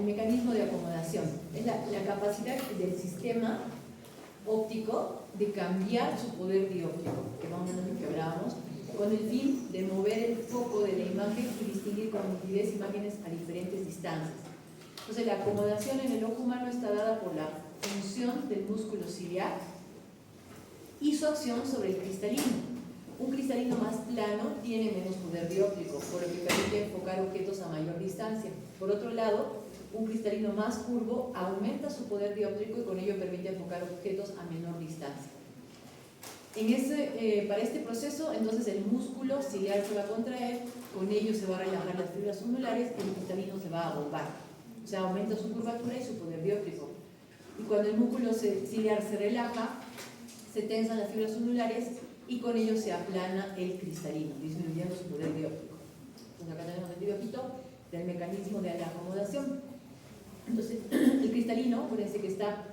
mecanismo de acomodación. Es la capacidad del sistema óptico de cambiar su poder dióptrico, que más o menos lo que hablábamos, con el fin de mover el foco de la imagen y distinguir con nitidez imágenes a diferentes distancias. Entonces, la acomodación en el ojo humano está dada por la función del músculo ciliar y su acción sobre el cristalino. Un cristalino más plano tiene menos poder dióptrico, por lo que permite enfocar objetos a mayor distancia. Por otro lado, un cristalino más curvo aumenta su poder dióptrico y con ello permite enfocar objetos a menor distancia. Para este proceso, entonces, el músculo ciliar se va a contraer, con ello se va a relajar las fibras unulares y el cristalino se va a bombar. O sea, aumenta su curvatura y su poder dióptrico. Y cuando el músculo ciliar se relaja, se tensan las fibras unulares y con ello se aplana el cristalino, disminuyendo su poder dióptrico. Entonces acá tenemos el dibujito del mecanismo de la acomodación. Entonces, el cristalino, acuérdense que está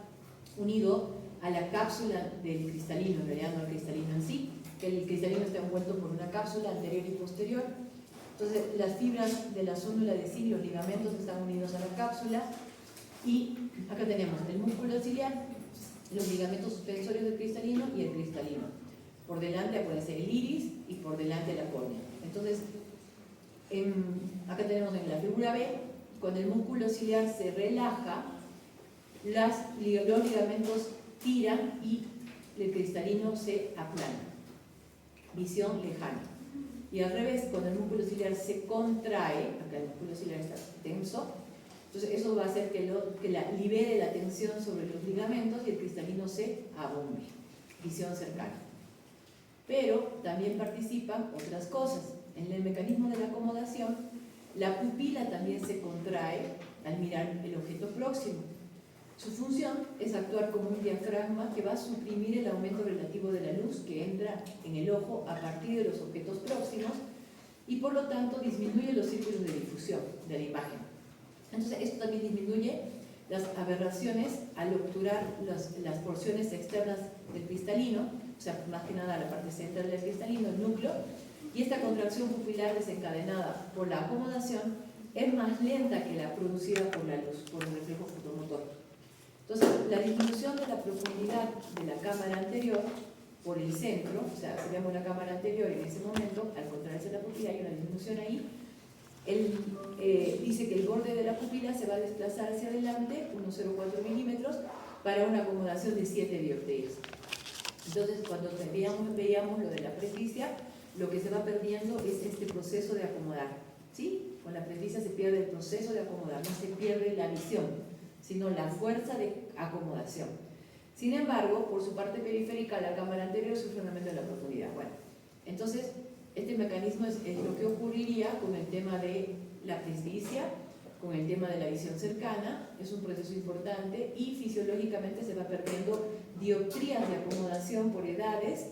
unido a la cápsula del cristalino, en realidad no al cristalino en sí, que el cristalino está envuelto por una cápsula anterior y posterior. Entonces, las fibras de la zónula de cilio, los ligamentos están unidos a la cápsula y acá tenemos el músculo ciliar, los ligamentos suspensorios del cristalino y el cristalino. Por delante, acuérdense, el iris y por delante la córnea. Entonces, acá tenemos en la figura B, cuando el músculo ciliar se relaja, los ligamentos tiran y el cristalino se aplana. Visión lejana. Y al revés, cuando el músculo ciliar se contrae, acá el músculo ciliar está tenso, entonces eso va a hacer que libere la tensión sobre los ligamentos y el cristalino se abombe. Visión cercana. Pero también participan otras cosas. En el mecanismo de la acomodación, la pupila también se contrae al mirar el objeto próximo. Su función es actuar como un diafragma que va a suprimir el aumento relativo de la luz que entra en el ojo a partir de los objetos próximos y por lo tanto disminuye los círculos de difusión de la imagen. Entonces esto también disminuye las aberraciones al obturar las porciones externas del cristalino, o sea, más que nada la parte central del cristalino, el núcleo, y esta contracción pupilar desencadenada por la acomodación es más lenta que la producida por la luz, por el reflejo fotomotor. Entonces, la disminución de la profundidad de la cámara anterior por el centro, o sea, si vemos la cámara anterior en ese momento, al contraerse la pupila hay una disminución ahí, él dice que el borde de la pupila se va a desplazar hacia adelante, unos 0,4 milímetros, para una acomodación de 7 dioptrías. Entonces, cuando veíamos lo de la presbicia, lo que se va perdiendo es este proceso de acomodar. ¿Sí? Con la presbicia se pierde el proceso de acomodar, no se pierde la visión, sino la fuerza de acomodación. Sin embargo, por su parte periférica, la cámara anterior sufre un aumento de la profundidad. Bueno, entonces, este mecanismo es lo que ocurriría con el tema de la presbicia, con el tema de la visión cercana, es un proceso importante y fisiológicamente se va perdiendo dioptrías de acomodación por edades,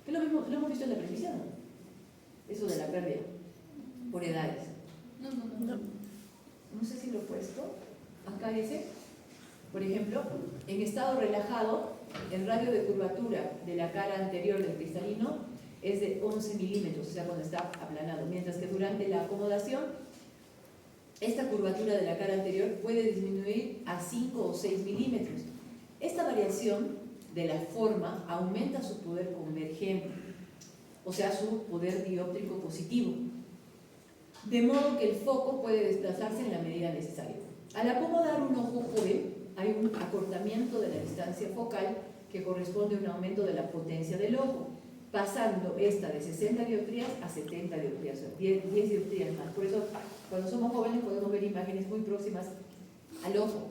que lo hemos visto en la presbicia, ¿no? Eso de la pérdida, por edades. No sé si lo he puesto. Acá dice, por ejemplo, en estado relajado, el radio de curvatura de la cara anterior del cristalino es de 11 milímetros, o sea, cuando está aplanado, mientras que durante la acomodación, esta curvatura de la cara anterior puede disminuir a 5 o 6 milímetros. Esta variación de la forma aumenta su poder convergente, o sea, su poder dióptrico positivo, de modo que el foco puede desplazarse en la medida necesaria. Al acomodar un ojo joven, hay un acortamiento de la distancia focal que corresponde a un aumento de la potencia del ojo, pasando esta de 60 dioptrías a 70 dioptrías, o sea, 10 dioptrías más. Por eso, cuando somos jóvenes podemos ver imágenes muy próximas al ojo.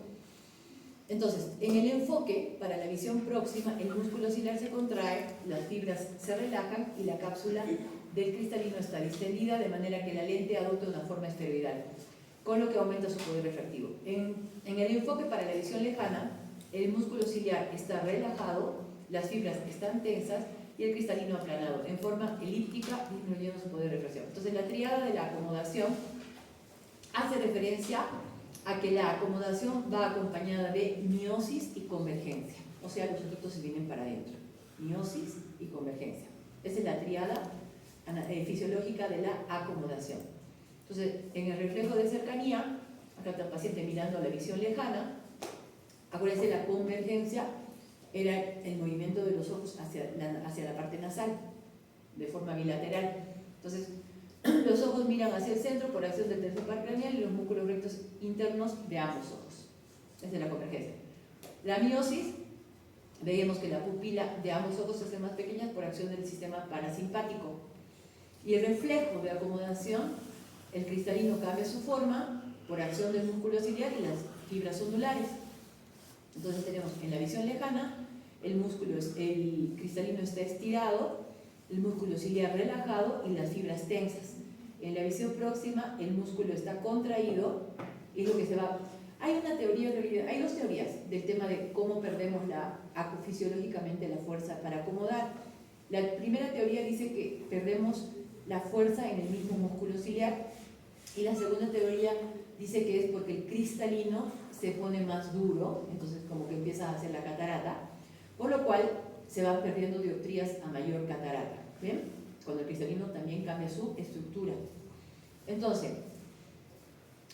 Entonces, en el enfoque, para la visión próxima, el músculo ciliar se contrae, las fibras se relajan y la cápsula del cristalino está distendida de manera que la lente adopta una forma esferoidal, con lo que aumenta su poder refractivo. En el enfoque para la visión lejana, el músculo ciliar está relajado, las fibras están tensas y el cristalino aplanado, en forma elíptica, disminuyendo su poder de refracción. Entonces, la tríada de la acomodación hace referencia a que la acomodación va acompañada de miosis y convergencia, o sea, los ojitos se vienen para adentro, miosis y convergencia. Esa es la tríada fisiológica de la acomodación. Entonces, en el reflejo de cercanía, acá está el paciente mirando a la visión lejana. Acuérdense, la convergencia era el movimiento de los ojos hacia la parte nasal, de forma bilateral. Entonces, los ojos miran hacia el centro por acción del tercer par craneal y los músculos rectos internos de ambos ojos. Esa es la convergencia. La miosis, veíamos que la pupila de ambos ojos se hace más pequeña por acción del sistema parasimpático. Y el reflejo de acomodación, el cristalino cambia su forma por acción del músculo ciliar y las fibras ondulares. Entonces tenemos en la visión lejana, el cristalino está estirado, el músculo ciliar relajado y las fibras tensas. En la visión próxima, el músculo está contraído y es lo que se va. Hay dos teorías del tema de cómo perdemos fisiológicamente la fuerza para acomodar. La primera teoría dice que perdemos la fuerza en el mismo músculo ciliar y la segunda teoría dice que es porque el cristalino se pone más duro, entonces como que empieza a hacer la catarata, por lo cual se van perdiendo dioptrías a mayor catarata. ¿Bien? Cuando el cristalino también cambia su estructura. Entonces,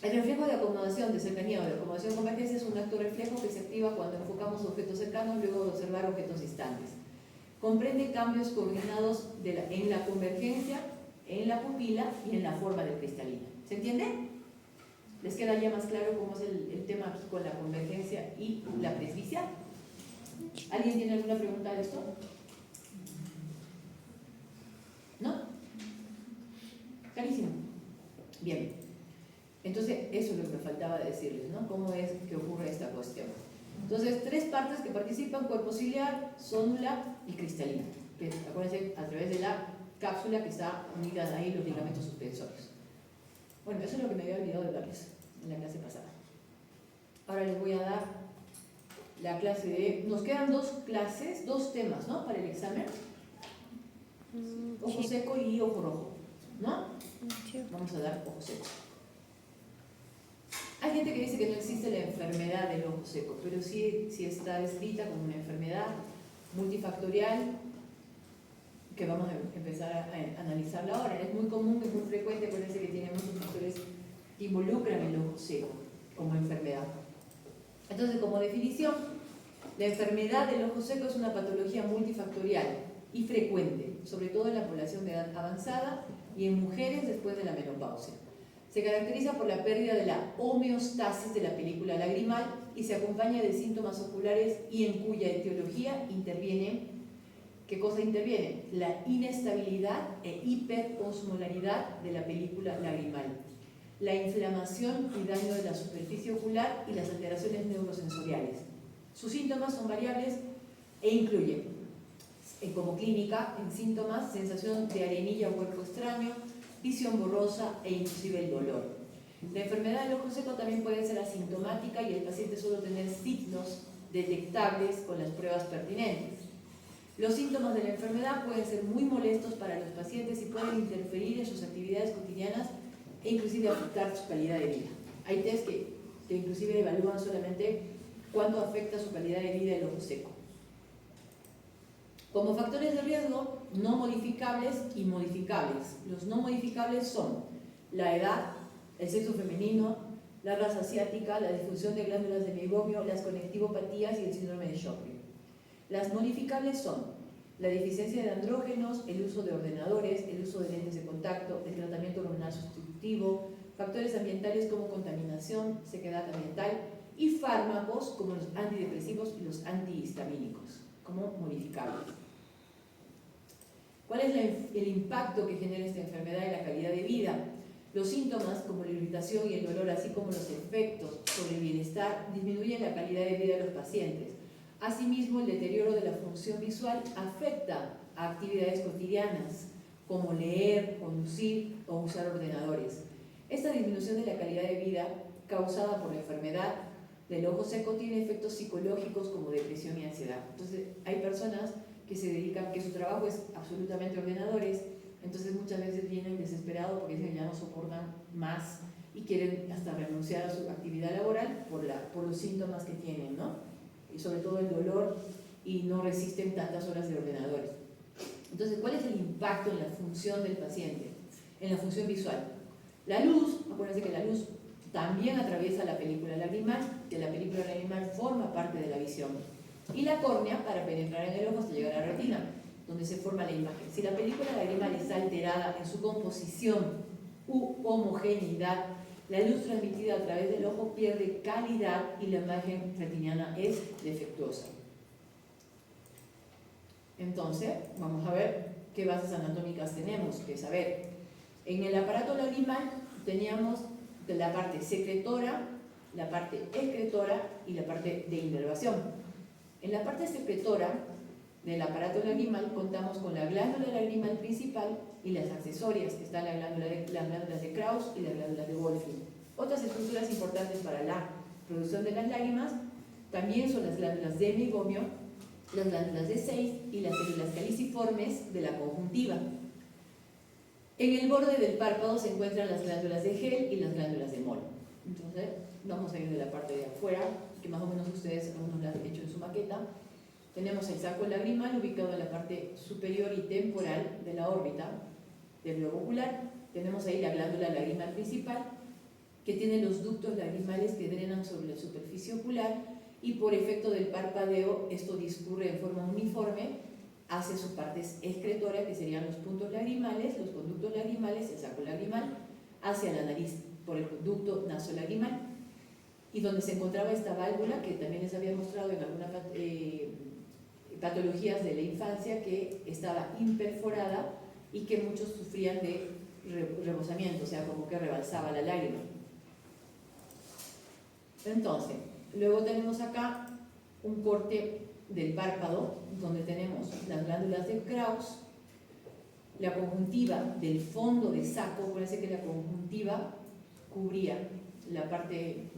el reflejo de acomodación de cercanía o de acomodación convergencia es un acto reflejo que se activa cuando enfocamos objetos cercanos luego de observar objetos distantes. Comprende cambios coordinados en la convergencia, en la pupila y en la forma del cristalino. ¿Se entiende? ¿Les queda ya más claro cómo es el tema aquí con la convergencia y la presbicia? ¿Alguien tiene alguna pregunta de esto? ¿No? Clarísimo. Bien. Entonces, eso es lo que me faltaba decirles, ¿no? ¿Cómo es que ocurre esta cuestión? Entonces, tres partes que participan: cuerpo ciliar, zónula y cristalina. Que, acuérdense, a través de la cápsula que está unida ahí los ligamentos suspensorios. Bueno, eso es lo que me había olvidado de darles en la clase pasada. Ahora les voy a dar la clase de... Nos quedan dos temas, ¿no? Para el examen. Ojo seco y ojo rojo, ¿no? Sí. Vamos a dar ojo seco. Hay gente que dice que no existe la enfermedad del ojo seco, pero sí está descrita como una enfermedad multifactorial que vamos a empezar a analizarla ahora. Es muy común, es muy frecuente, acuérdense que tiene muchos factores que involucran el ojo seco como enfermedad. Entonces, como definición, la enfermedad del ojo seco es una patología multifactorial y frecuente, sobre todo en la población de edad avanzada y en mujeres después de la menopausia. Se caracteriza por la pérdida de la homeostasis de la película lagrimal y se acompaña de síntomas oculares y en cuya etiología interviene, ¿qué cosa interviene? La inestabilidad e hiperosmolaridad de la película lagrimal, la inflamación y daño de la superficie ocular y las alteraciones neurosensoriales. Sus síntomas son variables e incluyen, como clínica, en síntomas, sensación de arenilla o cuerpo extraño, visión borrosa e inclusive el dolor. La enfermedad del ojo seco también puede ser asintomática y el paciente solo tener signos detectables con las pruebas pertinentes. Los síntomas de la enfermedad pueden ser muy molestos para los pacientes y pueden interferir en sus actividades cotidianas e inclusive afectar su calidad de vida. Hay test que inclusive evalúan solamente cuánto afecta su calidad de vida el ojo seco. Como factores de riesgo, no modificables y modificables. Los no modificables son la edad, el sexo femenino, la raza asiática, la disfunción de glándulas de Meibomian, las conectivopatías y el síndrome de Sjögren. Las modificables son la deficiencia de andrógenos, el uso de ordenadores, el uso de lentes de contacto, el tratamiento hormonal sustitutivo, factores ambientales como contaminación, sequedad ambiental y fármacos como los antidepresivos y los antihistamínicos como modificables. ¿Cuál es el impacto que genera esta enfermedad en la calidad de vida? Los síntomas, como la irritación y el dolor, así como los efectos sobre el bienestar, disminuyen la calidad de vida de los pacientes. Asimismo, el deterioro de la función visual afecta a actividades cotidianas, como leer, conducir o usar ordenadores. Esta disminución de la calidad de vida causada por la enfermedad del ojo seco tiene efectos psicológicos como depresión y ansiedad. Entonces, hay personas que se dedican, que su trabajo es absolutamente ordenadores, entonces muchas veces vienen desesperados porque dicen ya no soportan más y quieren hasta renunciar a su actividad laboral por los síntomas que tienen, ¿no? Y sobre todo el dolor, y no resisten tantas horas de ordenadores. Entonces, ¿cuál es el impacto en la función del paciente? En la función visual. La luz, acuérdense que la luz también atraviesa la película lagrimal, que la película lagrimal forma parte de la visión. Y la córnea para penetrar en el ojo hasta llegar a la retina, donde se forma la imagen. Si la película lagrimal está alterada en su composición u homogeneidad, la luz transmitida a través del ojo pierde calidad y la imagen retiniana es defectuosa. Entonces, vamos a ver qué bases anatómicas tenemos, que es, a ver, en el aparato lagrimal teníamos de la parte secretora, la parte excretora y la parte de inervación. En la parte secretora del aparato lagrimal contamos con la glándula lagrimal principal y las accesorias, que están las glándulas de Krauss y las glándulas de Wolfram. Otras estructuras importantes para la producción de las lágrimas también son las glándulas de meiomio, las glándulas de Sayce y las células caliciformes de la conjuntiva. En el borde del párpado se encuentran las glándulas de Gel y las glándulas de Moll. Entonces, vamos a ir de la parte de afuera, que más o menos ustedes algunos lo han hecho en su maqueta. Tenemos el saco lagrimal ubicado en la parte superior y temporal de la órbita del globo ocular. Tenemos ahí la glándula lagrimal principal, que tiene los ductos lagrimales que drenan sobre la superficie ocular, y por efecto del parpadeo esto discurre en forma uniforme hacia su parte excretora, que serían los puntos lagrimales, los conductos lagrimales, el saco lagrimal, hacia la nariz por el conducto nasolagrimal, y donde se encontraba esta válvula que también les había mostrado en algunas patologías de la infancia, que estaba imperforada y que muchos sufrían de rebosamiento, o sea, como que rebalsaba la lágrima. Entonces, luego tenemos acá un corte del párpado, donde tenemos las glándulas de Krauss, la conjuntiva del fondo de saco. Parece que la conjuntiva cubría la parte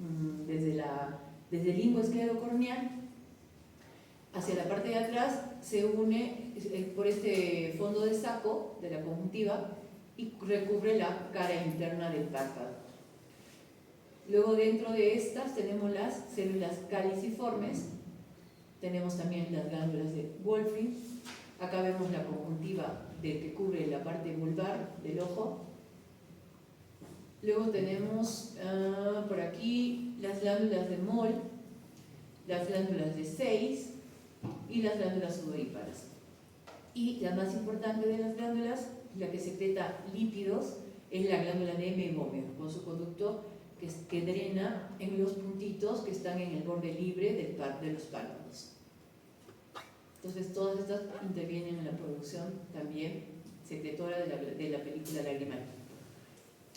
desde el limbo esclerocorneal hacia la parte de atrás, se une por este fondo de saco de la conjuntiva y recubre la cara interna del párpado. Luego, dentro de estas tenemos las células caliciformes, tenemos también las glándulas de Wolfram. Acá vemos la conjuntiva que cubre la parte vulvar del ojo. Luego tenemos por aquí las glándulas de Moll, las glándulas de Sayce y las glándulas sudoríparas. Y la más importante de las glándulas, la que secreta lípidos, es la glándula de meiomio, con su conducto que drena en los puntitos que están en el borde libre de los párpados. Entonces, todas estas intervienen en la producción también secretora de la película lagrimal.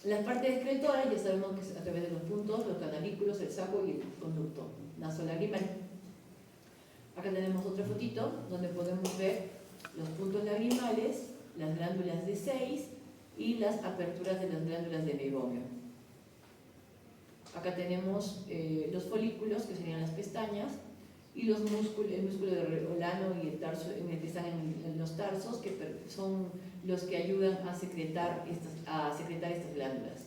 La parte excretora ya sabemos que es a través de los puntos, los canalículos, el saco y el conducto nasolagrimal. Acá tenemos otra fotito donde podemos ver los puntos lagrimales, las glándulas de Sayce y las aperturas de las glándulas de meiomio. Acá tenemos los folículos, que serían las pestañas, y los músculos, el músculo de Rolano y el tarso, en el que están en los tarsos, que son los que ayudan a secretar estas glándulas.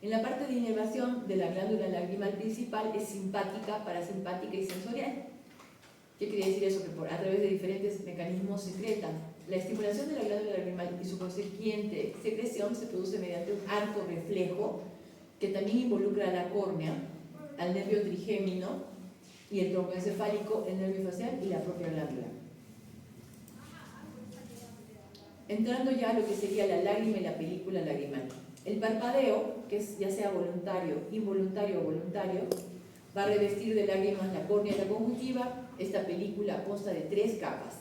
En la parte de inervación de la glándula lagrimal principal es simpática, parasimpática y sensorial. ¿Qué quiere decir eso? Que a través de diferentes mecanismos secretan. La estimulación de la glándula lagrimal y su consiguiente secreción se produce mediante un arco reflejo que también involucra a la córnea, al nervio trigémino y el tronco encefálico, el nervio facial y la propia glándula. Entrando ya a lo que sería la lágrima y la película lagrimal. El parpadeo, que es ya sea voluntario, involuntario o voluntario, va a revestir de lágrimas la córnea y la conjuntiva. Esta película consta de 3 capas.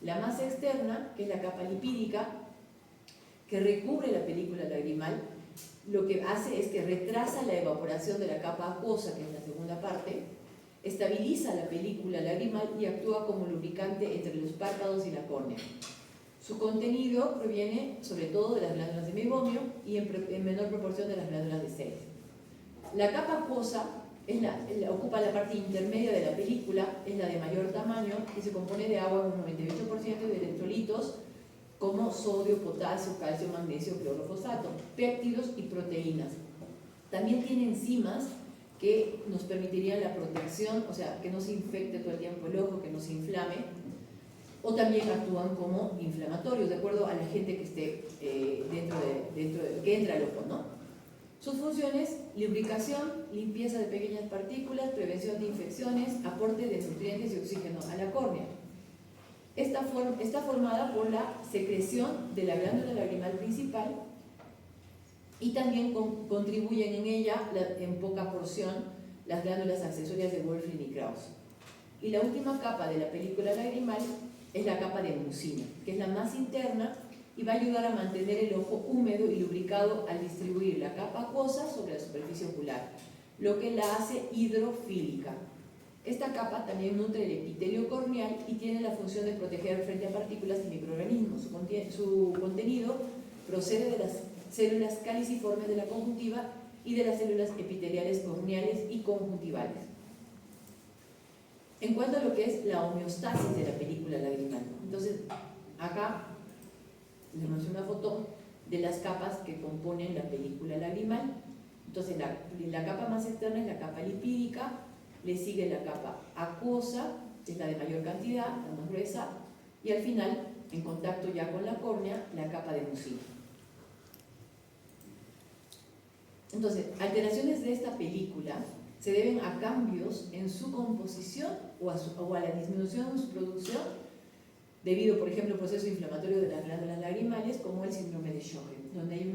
La más externa, que es la capa lipídica, que recubre la película lagrimal, lo que hace es que retrasa la evaporación de la capa acuosa, que es la segunda parte, estabiliza la película lagrimal y actúa como lubricante entre los párpados y la córnea. Su contenido proviene sobre todo de las glándulas de meiomio y en menor proporción de las glándulas de Sayce. La capa acuosa ocupa la parte intermedia de la película, es la de mayor tamaño y se compone de agua en un 98% de electrolitos como sodio, potasio, calcio, magnesio, clorofosfato, péptidos y proteínas. También tiene enzimas que nos permitirían la protección, o sea, que no se infecte todo el tiempo el ojo, que no se inflame, o también actúan como inflamatorios, de acuerdo a la gente que esté que entra al ojo, ¿no? Sus funciones: lubricación, limpieza de pequeñas partículas, prevención de infecciones, aporte de nutrientes y oxígeno a la córnea. Está formada por la secreción de la glándula lagrimal principal y también contribuyen en ella, en poca porción, las glándulas accesorias de Wolfram y Krauss. Y la última capa de la película lagrimal es la capa de mucina, que es la más interna y va a ayudar a mantener el ojo húmedo y lubricado al distribuir la capa acuosa sobre la superficie ocular, lo que la hace hidrofílica. Esta capa también nutre el epitelio corneal y tiene la función de proteger frente a partículas y microorganismos. Su contenido procede de las células caliciformes de la conjuntiva y de las células epiteliales corneales y conjuntivales. En cuanto a lo que es la homeostasis de la película lagrimal, entonces acá les muestro una foto de las capas que componen la película lagrimal. Entonces la capa más externa es la capa lipídica, le sigue la capa acuosa, que es la de mayor cantidad, la más gruesa, y al final, en contacto ya con la córnea, la capa de mucina. Entonces, alteraciones de esta película se deben a cambios en su composición o a la disminución de su producción debido, por ejemplo, al proceso inflamatorio de las glándulas lagrimales, como el síndrome de Sjögren, donde hay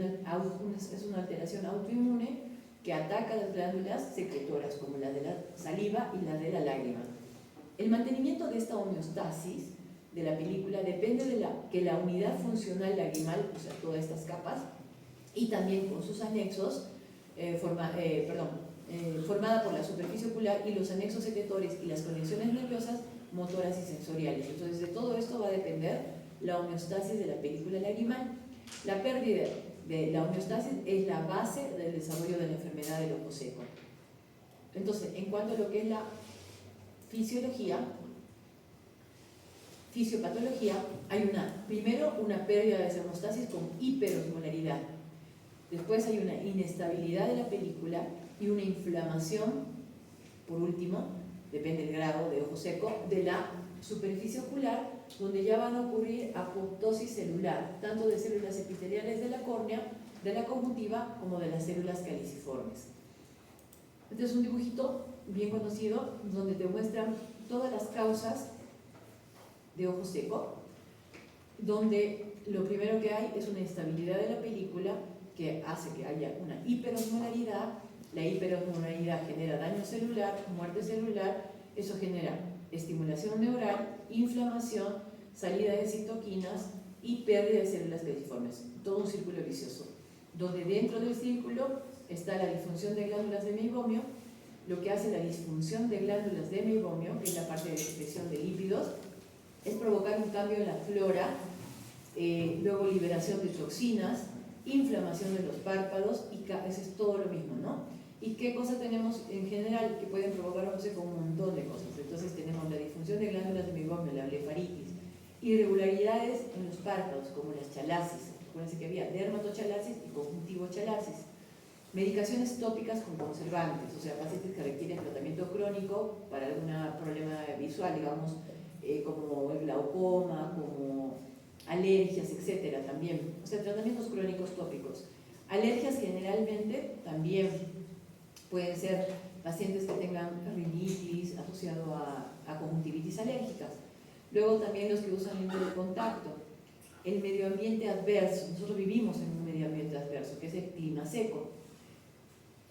es una alteración autoinmune que ataca las glándulas secretoras, como la de la saliva y la de la lágrima. El mantenimiento de esta homeostasis de la película depende de que la unidad funcional lagrimal, o sea, todas estas capas, y también con sus anexos, formada por la superficie ocular y los anexos secretores y las conexiones nerviosas, motoras y sensoriales. Entonces, de todo esto va a depender la homeostasis de la película lagrimal. La pérdida de la homeostasis es la base del desarrollo de la enfermedad del ojo seco. Entonces, en cuanto a lo que es la fisiopatología, hay primero una pérdida de esa homeostasis con hiperosmolaridad. Después hay una inestabilidad de la película y una inflamación, por último, depende del grado de ojo seco, de la superficie ocular, donde ya van a ocurrir apoptosis celular, tanto de células epiteliales de la córnea, de la conjuntiva, como de las células caliciformes. Este es un dibujito bien conocido, donde te muestran todas las causas de ojo seco, donde lo primero que hay es una instabilidad de la película, que hace que haya una hiperosmolaridad. La hiperosmolaridad genera daño celular, muerte celular, eso genera estimulación neural, inflamación, salida de citoquinas y pérdida de células caliciformes. Todo un círculo vicioso, donde dentro del círculo está la disfunción de glándulas de meibomio. Lo que hace la disfunción de glándulas de meibomio, que es la parte de excreción de lípidos, es provocar un cambio en la flora, luego liberación de toxinas, inflamación de los párpados, y eso es todo lo mismo, ¿no? ¿Y qué cosas tenemos en general que pueden provocar ojo seco? Un montón de cosas. Entonces tenemos la disfunción de glándulas de meibomio, la blefaritis, irregularidades en los párpados, como las chalasis. Acuérdense que había dermatochalasis y conjuntivochalasis. Medicaciones tópicas con conservantes, o sea, pacientes que requieren tratamiento crónico para algún problema visual, digamos, como el glaucoma, como alergias, etcétera, también. O sea, tratamientos crónicos tópicos. Alergias generalmente también pueden ser pacientes que tengan rinitis asociado a conjuntivitis alérgicas. Luego también los que usan lente de contacto. El medio ambiente adverso. Nosotros vivimos en un medio ambiente adverso, que es el clima seco.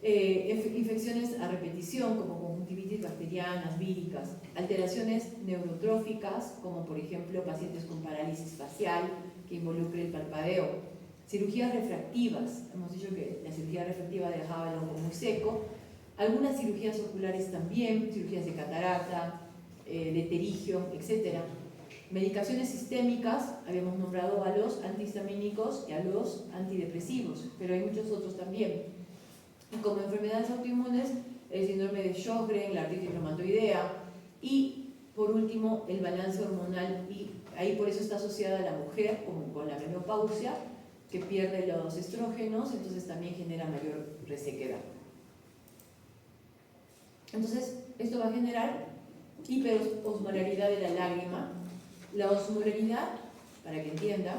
Infecciones a repetición, como conjuntivitis bacterianas, víricas. Alteraciones neurotróficas, como por ejemplo pacientes con parálisis facial, que involucre el parpadeo. Cirugías refractivas. Hemos dicho que la cirugía refractiva dejaba el ojo muy seco. Algunas cirugías oculares también, cirugías de catarata, de pterigio, etc. Medicaciones sistémicas, habíamos nombrado a los antihistamínicos y a los antidepresivos, pero hay muchos otros también. Y como enfermedades autoinmunes, el síndrome de Sjögren, la artritis reumatoidea, y por último el balance hormonal, y ahí por eso está asociada la mujer como con la menopausia, que pierde los estrógenos, entonces también genera mayor resequedad. Entonces, esto va a generar hiperosmolaridad de la lágrima. La osmolaridad, para que entiendan,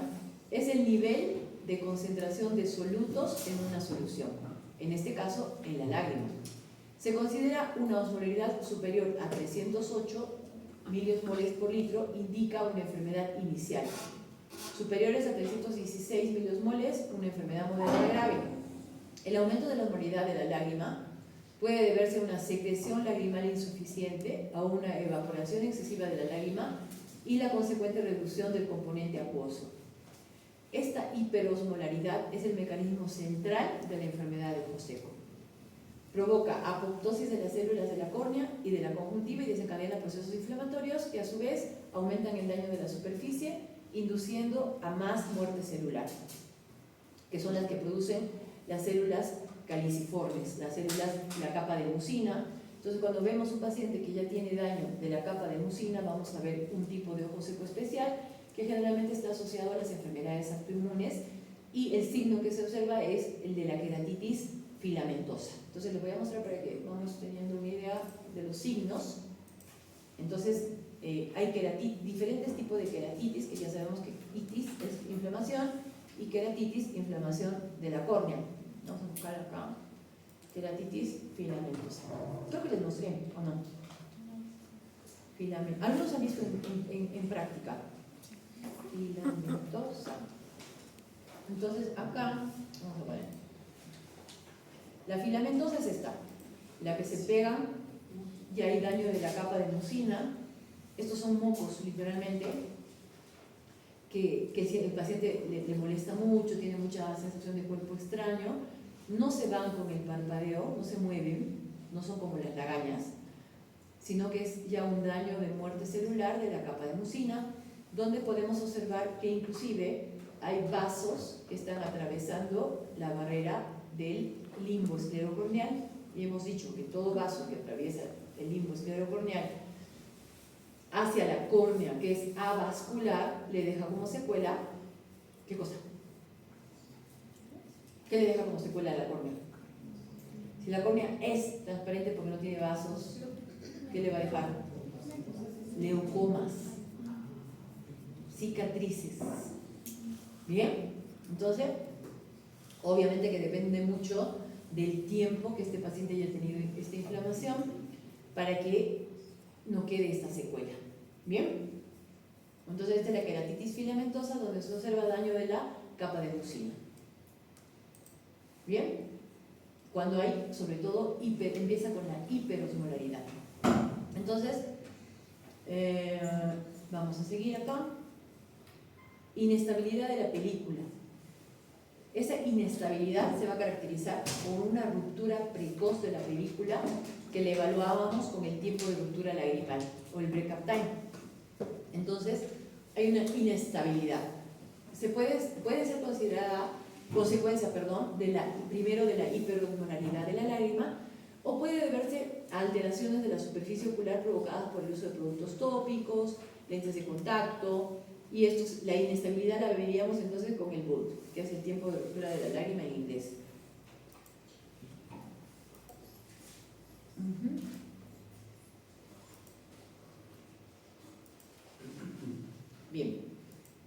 es el nivel de concentración de solutos en una solución. en este caso en la lágrima. Se considera una osmolaridad superior a 308 miliosmoles por litro, indica una enfermedad inicial. Superiores a 316 miliosmoles, una enfermedad moderada grave. El aumento de la osmolaridad de la lágrima puede deberse a una secreción lagrimal insuficiente, a una evaporación excesiva de la lágrima y la consecuente reducción del componente acuoso. Esta hiperosmolaridad es el mecanismo central de la enfermedad de ojo seco. Provoca apoptosis de las células de la córnea y de la conjuntiva y desencadena procesos inflamatorios que a su vez aumentan el daño de la superficie, induciendo a más muerte celular, que son las que producen las células caliciformes, las células, la capa de mucina. Entonces, cuando vemos un paciente que ya tiene daño de la capa de mucina, vamos a ver un tipo de ojo seco especial que generalmente está asociado a las enfermedades autoinmunes, y el signo que se observa es el de la queratitis filamentosa. Entonces les voy a mostrar para que vamos teniendo una idea de los signos. Entonces hay diferentes tipos de queratitis, que ya sabemos que itis es inflamación y queratitis, inflamación de la córnea. Vamos a buscar acá, queratitis filamentosa. Creo que les mostré, ¿o no? Algunos han visto en práctica. Filamentosa. Entonces acá, vamos a poner. La filamentosa es esta, la que se pega, ya hay daño de la capa de mucina. Estos son mocos, literalmente, que si el paciente le molesta mucho, tiene mucha sensación de cuerpo extraño, no se van con el parpadeo, no se mueven, no son como las lagañas, sino que es ya un daño de muerte celular de la capa de mucina, donde podemos observar que inclusive hay vasos que están atravesando la barrera del limbo esclerocorneal, y hemos dicho que todo vaso que atraviesa el limbo esclerocorneal hacia la córnea, que es avascular, le deja como secuela, ¿qué cosa? ¿Qué le deja como secuela a la córnea? Si la córnea es transparente porque no tiene vasos, ¿qué le va a dejar? Leucomas, cicatrices. ¿Bien? Entonces, obviamente que depende mucho del tiempo que este paciente haya tenido esta inflamación para que no quede esta secuela. ¿Bien? Entonces, esta es la queratitis filamentosa, donde se observa daño de la capa de mucina. ¿Bien? Cuando hay, sobre todo, empieza con la hiperosmolaridad. Entonces, vamos a seguir acá. Inestabilidad de la película. Esa inestabilidad se va a caracterizar por una ruptura precoz de la película que le evaluábamos con el tiempo de ruptura lagrimal o el break-up time. Entonces, hay una inestabilidad. Puede ser considerada consecuencia, primero de la hiperosmolaridad de la lágrima, o puede deberse a alteraciones de la superficie ocular provocadas por el uso de productos tópicos, lentes de contacto, y la inestabilidad la veríamos entonces con el BOLT, que es el tiempo de ruptura de la lágrima en inglés. Bien,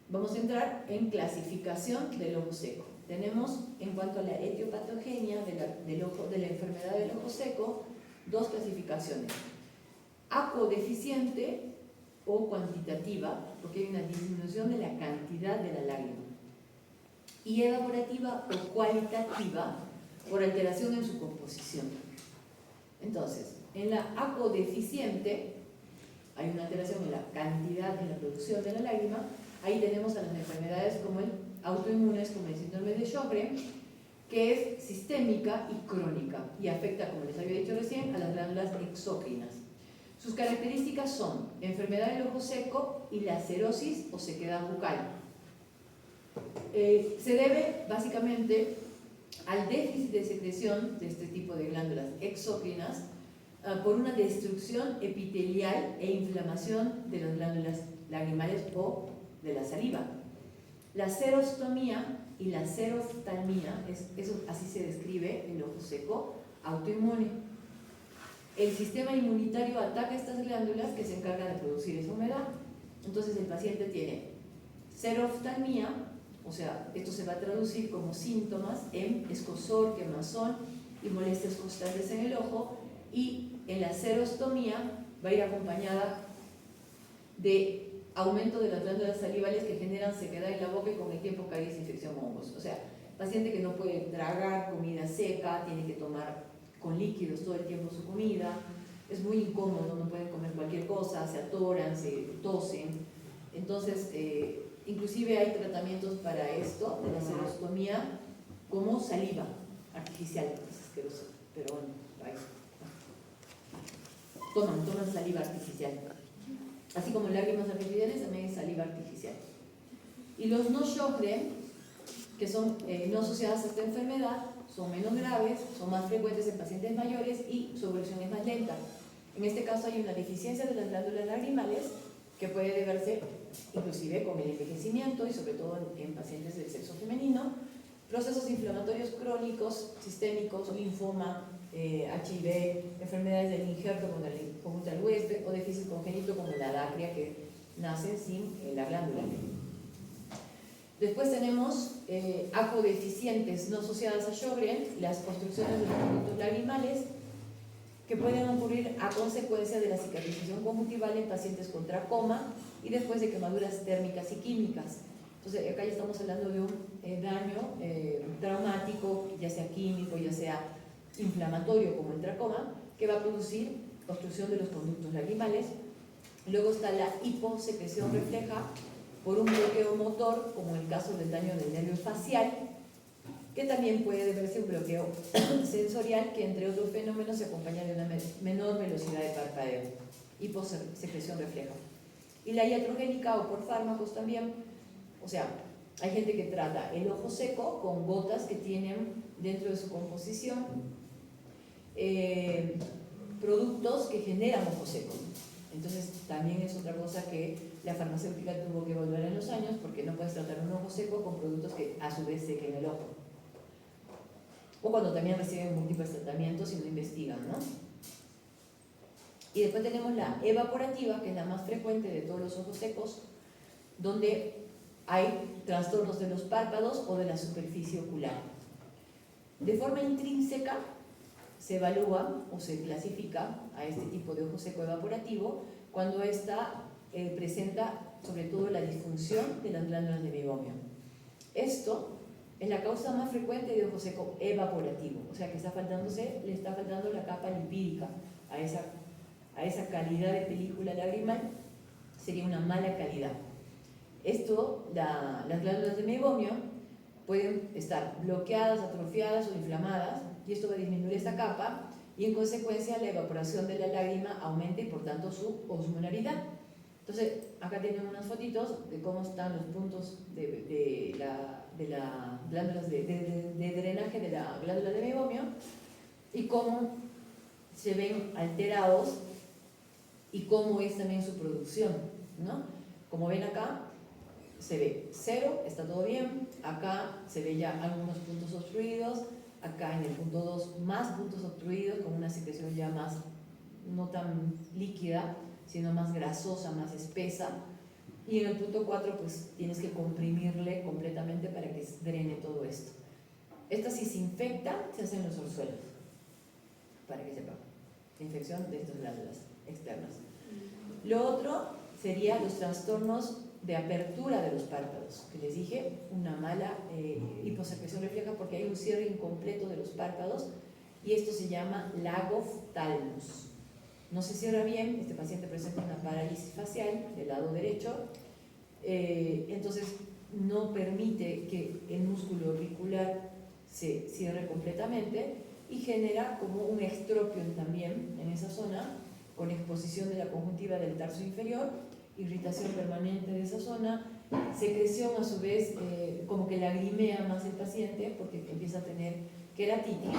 vamos a entrar en clasificación del ojo seco. Tenemos, en cuanto a la etiopatogenia de la enfermedad del ojo seco, dos clasificaciones: acodeficiente o cuantitativa, porque hay una disminución de la cantidad de la lágrima, y evaporativa o cualitativa, por alteración en su composición. Entonces, en la acodeficiente hay una alteración en la cantidad, en la producción de la lágrima. Ahí tenemos a las enfermedades como el autoinmunes, como el síndrome de Sjögren, que es sistémica y crónica y afecta, como les había dicho recién, a las glándulas exócrinas. Sus características son enfermedad del ojo seco y lacerosis o sequedad bucal. Se debe básicamente al déficit de secreción de este tipo de glándulas exócrinas por una destrucción epitelial e inflamación de las glándulas lagrimales o de la saliva. La xerostomía y la xeroftalmía, así se describe el ojo seco autoinmune. El sistema inmunitario ataca estas glándulas que se encargan de producir esa humedad. Entonces el paciente tiene xeroftalmía, o sea, esto se va a traducir como síntomas en escozor, quemazón y molestias constantes en el ojo, y en la xerostomía va a ir acompañada de aumento de las glándulas salivales que generan sequedad en la boca y con el tiempo caries, infección, hongos. O sea, paciente que no puede tragar comida seca, tiene que tomar con líquidos todo el tiempo su comida, es muy incómodo, no pueden comer cualquier cosa, se atoran, se tosen. Entonces, inclusive hay tratamientos para esto, de la xerostomía, como saliva artificial, es asqueroso, pero bueno, ahí. Toman saliva artificial. Así como lágrimas artificiales, también es saliva artificial. Y los no Sjögren, que son no asociadas a esta enfermedad, son menos graves, son más frecuentes en pacientes mayores y su evolución es más lenta. En este caso hay una deficiencia de las glándulas lagrimales que puede deberse inclusive con el envejecimiento y sobre todo en pacientes del sexo femenino, procesos inflamatorios crónicos, sistémicos, linfoma, HIV, enfermedades del injerto conjunto al huésped o déficit congénito como la dacria que nacen sin la glándula. Después tenemos acodeficientes no asociadas a Sjögren, las obstrucciones de los conductos lagrimales que pueden ocurrir a consecuencia de la cicatrización conjuntival en pacientes con tracoma y después de quemaduras térmicas y químicas. Entonces acá ya estamos hablando de un daño traumático, ya sea químico, ya sea inflamatorio como el tracoma, que va a producir obstrucción de los conductos lagrimales. Luego está la hiposecreción refleja por un bloqueo motor, como en el caso del daño del nervio facial, que también puede deberse a un bloqueo sensorial que entre otros fenómenos se acompaña de una menor velocidad de parpadeo, hiposecreción refleja. Y la iatrogénica o por fármacos también, o sea, hay gente que trata el ojo seco con gotas que tienen dentro de su composición productos que generan ojo seco. Entonces también es otra cosa que la farmacéutica tuvo que evaluar en los años, porque no puedes tratar un ojo seco con productos que a su vez sequen el ojo. O cuando también reciben múltiples tratamientos y no investigan, ¿no? Y después tenemos la evaporativa, que es la más frecuente de todos los ojos secos, donde hay trastornos de los párpados o de la superficie ocular. De forma intrínseca se evalúa o se clasifica a este tipo de ojo seco evaporativo cuando ésta presenta sobre todo la disfunción de las glándulas de meiomio. Esto es la causa más frecuente de ojo seco evaporativo, o sea que le está faltando la capa lipídica a esa calidad de película lagrimal, sería una mala calidad. Esto, las glándulas de meibomio pueden estar bloqueadas, atrofiadas o inflamadas, y esto va a disminuir esta capa y en consecuencia la evaporación de la lágrima aumenta y por tanto su osmolaridad. Entonces acá tienen unas fotitos de cómo están los puntos de la glándulas de drenaje de la glándula de meibomio y cómo se ven alterados y cómo es también su producción, ¿no? Como ven acá se ve 0, está todo bien, acá se ve ya algunos puntos obstruidos, acá en el punto 2 más puntos obstruidos con una secreción ya más no tan líquida, sino más grasosa, más espesa, y en el punto 4 pues tienes que comprimirle completamente para que drene todo esto. Esta si se infecta se hacen los orzuelos, para que sepan, infección de estas glándulas externas. Lo otro sería los trastornos de apertura de los párpados, que les dije, una mala hiposecreción refleja porque hay un cierre incompleto de los párpados y esto se llama lagoftalmos. No se cierra bien, este paciente presenta una parálisis facial del lado derecho, entonces no permite que el músculo auricular se cierre completamente y genera como un extropion también en esa zona, con exposición de la conjuntiva del tarso inferior, irritación permanente de esa zona, secreción a su vez como que lagrimea más el paciente porque empieza a tener queratitis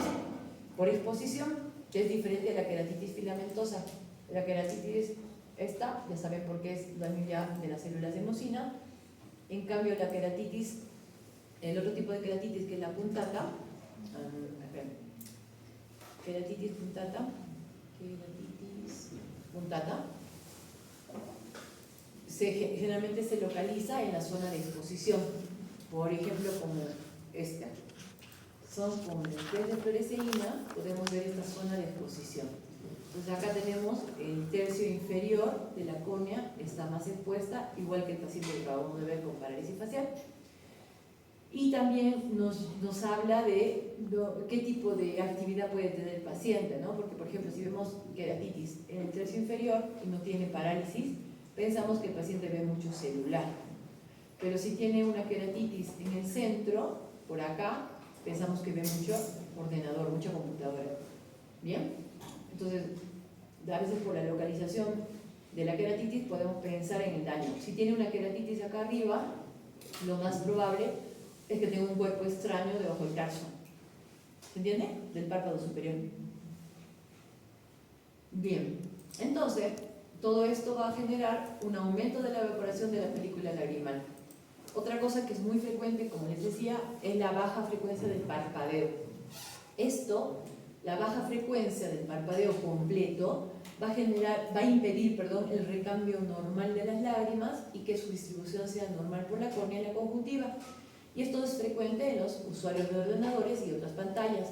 por exposición, que es diferente a la queratitis filamentosa. La queratitis esta, ya saben por qué es daño ya de las células de mucina. En cambio la queratitis, el otro tipo de queratitis que es la puntata, queratitis puntata, generalmente se localiza en la zona de exposición, por ejemplo como esta. son con el test de fluoresceína, podemos ver esta zona de exposición. Entonces acá tenemos el tercio inferior de la córnea, está más expuesta, igual que el paciente que acabamos de ver con parálisis facial. Y también nos habla de qué tipo de actividad puede tener el paciente, ¿no? Porque, por ejemplo, si vemos queratitis en el tercio inferior y no tiene parálisis, pensamos que el paciente ve mucho celular. Pero si tiene una queratitis en el centro, por acá, pensamos que ve mucho ordenador, mucha computadora. ¿Bien? Entonces, a veces por la localización de la queratitis podemos pensar en el daño. Si tiene una queratitis acá arriba, lo más probable es que tenga un cuerpo extraño debajo del tarso. ¿Se entiende? Del párpado superior. Bien, entonces, todo esto va a generar un aumento de la evaporación de la película lagrimal. Otra cosa que es muy frecuente, como les decía, es la baja frecuencia del parpadeo. Esto, la baja frecuencia del parpadeo completo, va a impedir el recambio normal de las lágrimas y que su distribución sea normal por la córnea y la conjuntiva. Y esto es frecuente en los usuarios de ordenadores y otras pantallas.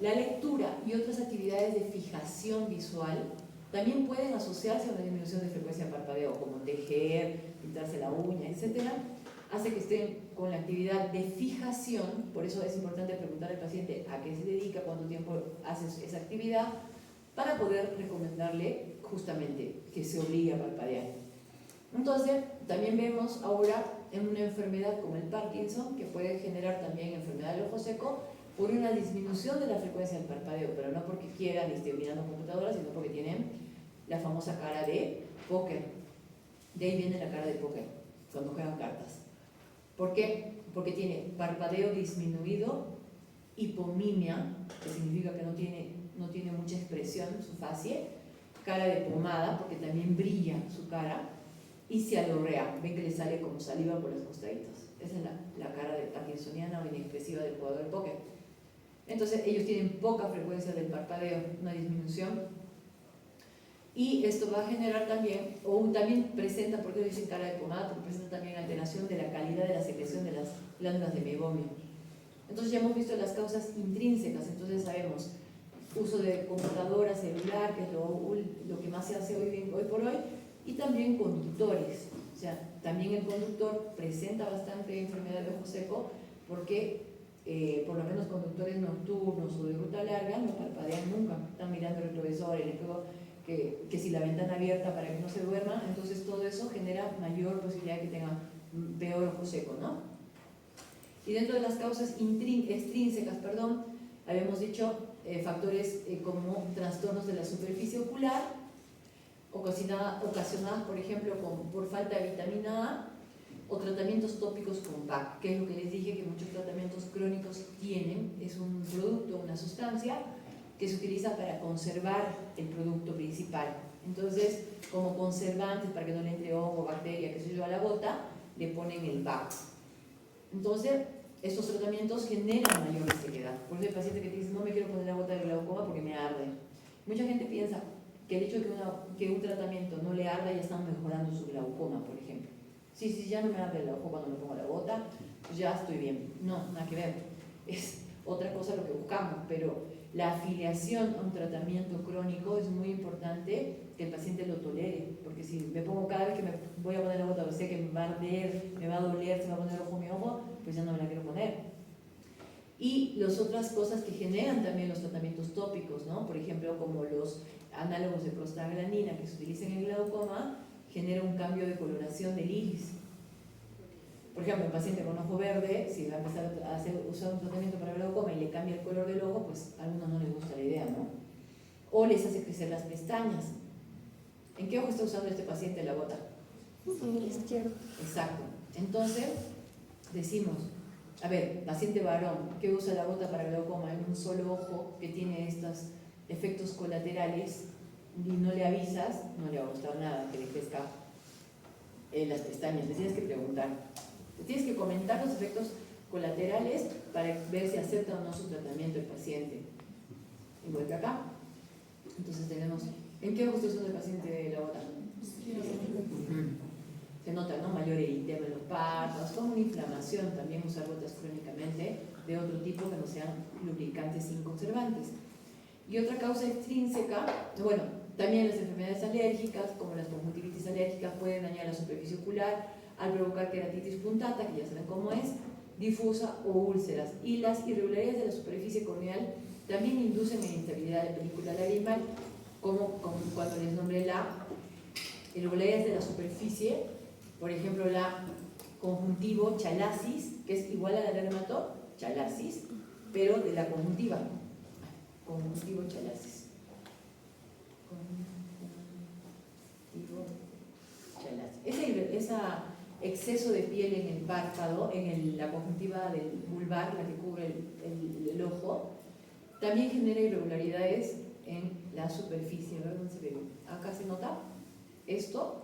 La lectura y otras actividades de fijación visual también pueden asociarse a una disminución de frecuencia de parpadeo, como tejer, pintarse la uña, etc. Hace que estén con la actividad de fijación, por eso es importante preguntar al paciente a qué se dedica, cuánto tiempo hace esa actividad, para poder recomendarle justamente que se obligue a parpadear. Entonces, también vemos ahora en una enfermedad como el Parkinson, que puede generar también enfermedad del ojo seco, por una disminución de la frecuencia del parpadeo, pero no porque quieran ni estén mirando computadoras, sino porque tienen la famosa cara de póker. De ahí viene la cara de póker, cuando juegan cartas. ¿Por qué? Porque tiene parpadeo disminuido, hipomimia, que significa que no tiene mucha expresión su facie, cara de pomada, porque también brilla su cara, y cialorrea, ven que le sale como saliva por los costaditos. Esa es la cara de parkinsoniana o inexpresiva del jugador de póker. Entonces ellos tienen poca frecuencia del parpadeo, una disminución, y esto va a generar también, también presenta, porque dicen cara de pomada, porque presenta también alteración de la calidad de la secreción de las glándulas de meiomio. Entonces ya hemos visto las causas intrínsecas, entonces sabemos uso de computadora, celular, que es lo que más se hace hoy por hoy, y también conductores. O sea, también el conductor presenta bastante enfermedad de ojo seco porque por lo menos conductores nocturnos o de ruta larga no parpadean nunca, están mirando el retrovisor, el espejo, que si la ventana abierta para que no se duerma, entonces todo eso genera mayor posibilidad de que tenga peor ojo seco, ¿no? Y dentro de las causas extrínsecas, habíamos dicho factores como trastornos de la superficie ocular, ocasionadas, por ejemplo, por falta de vitamina A, o tratamientos tópicos con PAC, que es lo que les dije que muchos tratamientos crónicos tienen. Es un producto, una sustancia que se utiliza para conservar el producto principal. Entonces, como conservantes, para que no le entre hongo, bacteria, qué sé yo, a la gota, le ponen el PAC. Entonces, estos tratamientos generan mayor resequedad. Por eso el paciente que te dice, no me quiero poner la gota de glaucoma porque me arde. Mucha gente piensa que el hecho de que un tratamiento no le arda ya están mejorando su glaucoma, por ejemplo. Sí, ya no me arde el ojo cuando me pongo la gota, pues ya estoy bien. No, nada que ver. Es otra cosa lo que buscamos, pero la afiliación a un tratamiento crónico es muy importante que el paciente lo tolere, porque si me pongo cada vez que me voy a poner la gota, o sé que me va a arder, me va a doler, se me va a poner rojo mi ojo, pues ya no me la quiero poner. Y las otras cosas que generan también los tratamientos tópicos, ¿no? Por ejemplo, como los análogos de prostaglandina que se utilizan en el glaucoma, genera un cambio de coloración del iris. Por ejemplo, un paciente con ojo verde, si va a empezar a usar un tratamiento para glaucoma y le cambia el color del ojo, pues a algunos no les gusta la idea, ¿no? O les hace crecer las pestañas. ¿En qué ojo está usando este paciente la gota? En el izquierdo. Exacto. Entonces, decimos, a ver, paciente varón que usa la gota para glaucoma en un solo ojo que tiene estos efectos colaterales y no le avisas, no le va a gustar nada que le crezca las pestañas. Le tienes que preguntar, le tienes que comentar los efectos colaterales para ver si acepta o no su tratamiento el paciente. Igual que acá. Entonces tenemos, ¿en qué ojo está usando el paciente la gota? se nota, ¿no? Mayor eritema en los párpados, como una inflamación, también usar gotas crónicamente de otro tipo que no sean lubricantes sin conservantes. Y otra causa extrínseca, bueno, también las enfermedades alérgicas, como las conjuntivitis alérgicas, pueden dañar la superficie ocular al provocar queratitis puntata, que ya saben cómo es, difusa o úlceras. Y las irregularidades de la superficie corneal también inducen en instabilidad de la película lagrimal, como cuando les nombré la irregularidades de la superficie, por ejemplo la conjuntivo chalasis, que es igual a la dermatochalasis, pero de la conjuntiva. Conjuntivo chalasis. Conjuntivo chalasis. Ese exceso de piel en el párpado, en la conjuntiva del vulvar, la que cubre el ojo, también genera irregularidades en la superficie. A ver dónde se ve. Acá se nota. Esto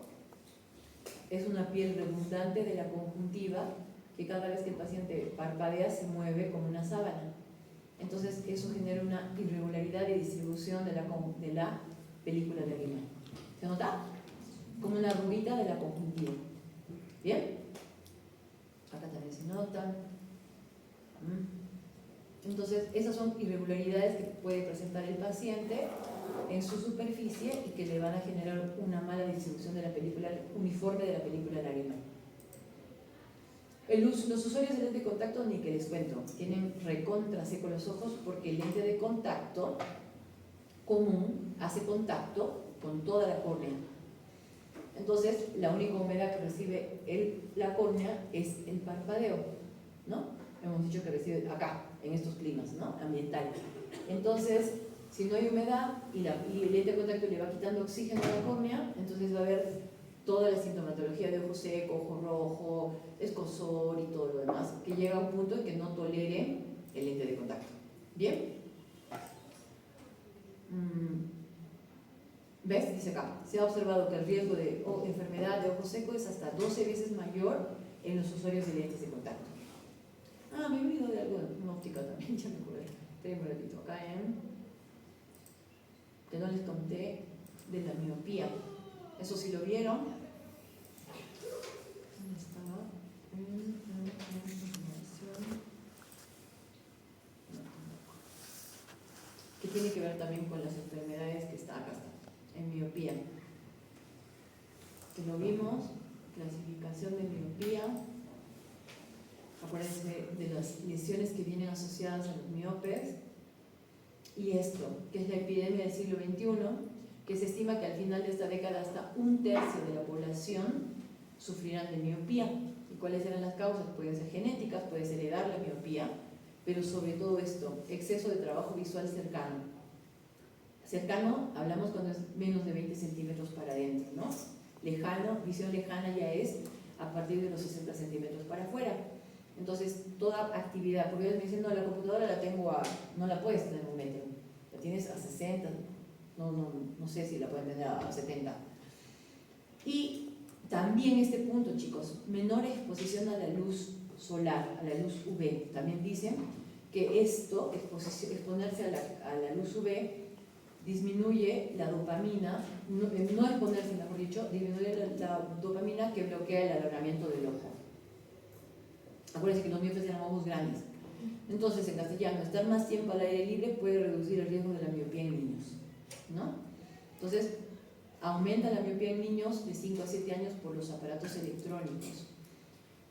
es una piel redundante de la conjuntiva que cada vez que el paciente parpadea se mueve como una sábana. Entonces eso genera una irregularidad de distribución de la película lagrimal. ¿Se nota? Como una arruguita de la conjuntiva. ¿Bien? Acá también se notan. Entonces esas son irregularidades que puede presentar el paciente en su superficie y que le van a generar una mala distribución de la película uniforme de la película lagrimal. Los usuarios de lente de contacto, ni que les cuento, tienen recontra seco los ojos porque el lente de contacto común hace contacto con toda la córnea. Entonces, la única humedad que recibe la córnea es el parpadeo, ¿no? Hemos dicho que recibe acá, en estos climas, ¿no? Ambiental. Entonces, si no hay humedad y el lente de contacto le va quitando oxígeno a la córnea, entonces va a haber toda la sintomatología de ojo seco, ojo rojo, escozor y todo lo demás, que llega a un punto en que no tolere el lente de contacto. ¿Bien? ¿Ves? Dice acá, se ha observado que el riesgo de enfermedad de ojo seco es hasta 12 veces mayor en los usuarios de lentes de contacto. Me he olvidado de algo de una óptica también, ya me acordé. Esperen un ratito, acá que no les conté de la miopía. Eso sí lo vieron. ¿Dónde estaba? Que tiene que ver también con las enfermedades que está acá, en miopía. Que lo vimos, clasificación de miopía. Acuérdense de las lesiones que vienen asociadas a los miopes. Y esto, que es la epidemia del siglo XXI, que se estima que al final de esta década hasta 1/3 de la población sufrirán de miopía. ¿Y cuáles eran las causas? Pueden ser genéticas, puedes heredar la miopía, pero sobre todo esto, exceso de trabajo visual cercano. Cercano, hablamos cuando es menos de 20 centímetros para adentro, ¿no? Lejano, visión lejana ya es a partir de los 60 centímetros para afuera. Entonces, toda actividad, porque ellos me dicen, no, la computadora la tengo no la puedes tener a 1 metro, la tienes a 60, no sé si la pueden tener a 70. Y también este punto, chicos, menor exposición a la luz solar, a la luz UV. También dicen que esto, exponerse a la luz UV, disminuye la dopamina, no exponerse, mejor dicho, disminuye la dopamina que bloquea el alargamiento del ojo. Acuérdense que los miopes eran ojos grandes. Entonces, en castellano, estar más tiempo al aire libre puede reducir el riesgo de la miopía en niños, ¿no? Entonces, aumenta la miopía en niños de 5 a 7 años por los aparatos electrónicos.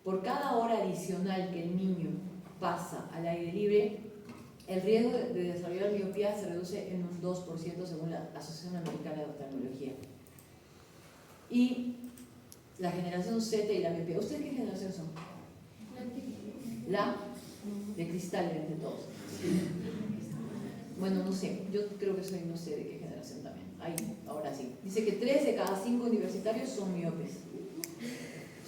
Por cada hora adicional que el niño pasa al aire libre, el riesgo de desarrollar miopía se reduce en un 2% según la Asociación Americana de Oftalmología. Y la generación Z y la miopía. ¿Ustedes qué generación son? La de cristal, entre todos. Bueno, no sé, yo creo que soy no sé de qué generación también. Ahí, ahora sí. Dice que 3 de cada 5 universitarios son miopes.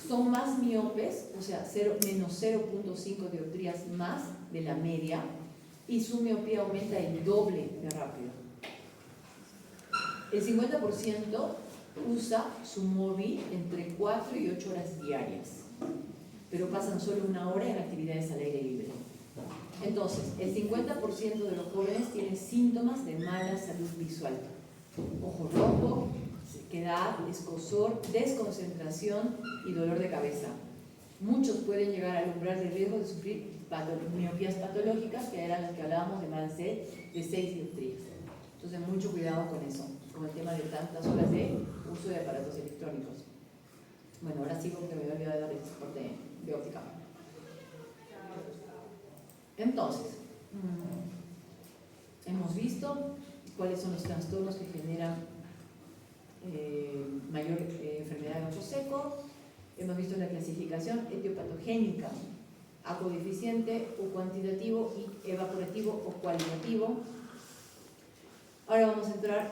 Son más miopes, o sea, menos 0.5 dioptrías más de la media, y su miopía aumenta el doble de rápido. El 50% usa su móvil entre 4 y 8 horas diarias, pero pasan solo 1 hora en actividades al aire libre. Entonces, el 50% de los jóvenes tienen síntomas de mala salud visual. Ojo rojo, sequedad, escozor, desconcentración y dolor de cabeza. Muchos pueden llegar al umbral de riesgo de sufrir miopías patológicas, que eran las que hablábamos de más de 6 dioptrías. Entonces, mucho cuidado con eso, con el tema de tantas horas de uso de aparatos electrónicos. Bueno, ahora sigo porque me voy a olvidar de dar el soporte de óptica. Entonces, hemos visto cuáles son los trastornos que generan mayor enfermedad de ojo seco. Hemos visto la clasificación etiopatogénica, acodeficiente o cuantitativo y evaporativo o cualitativo. Ahora vamos a entrar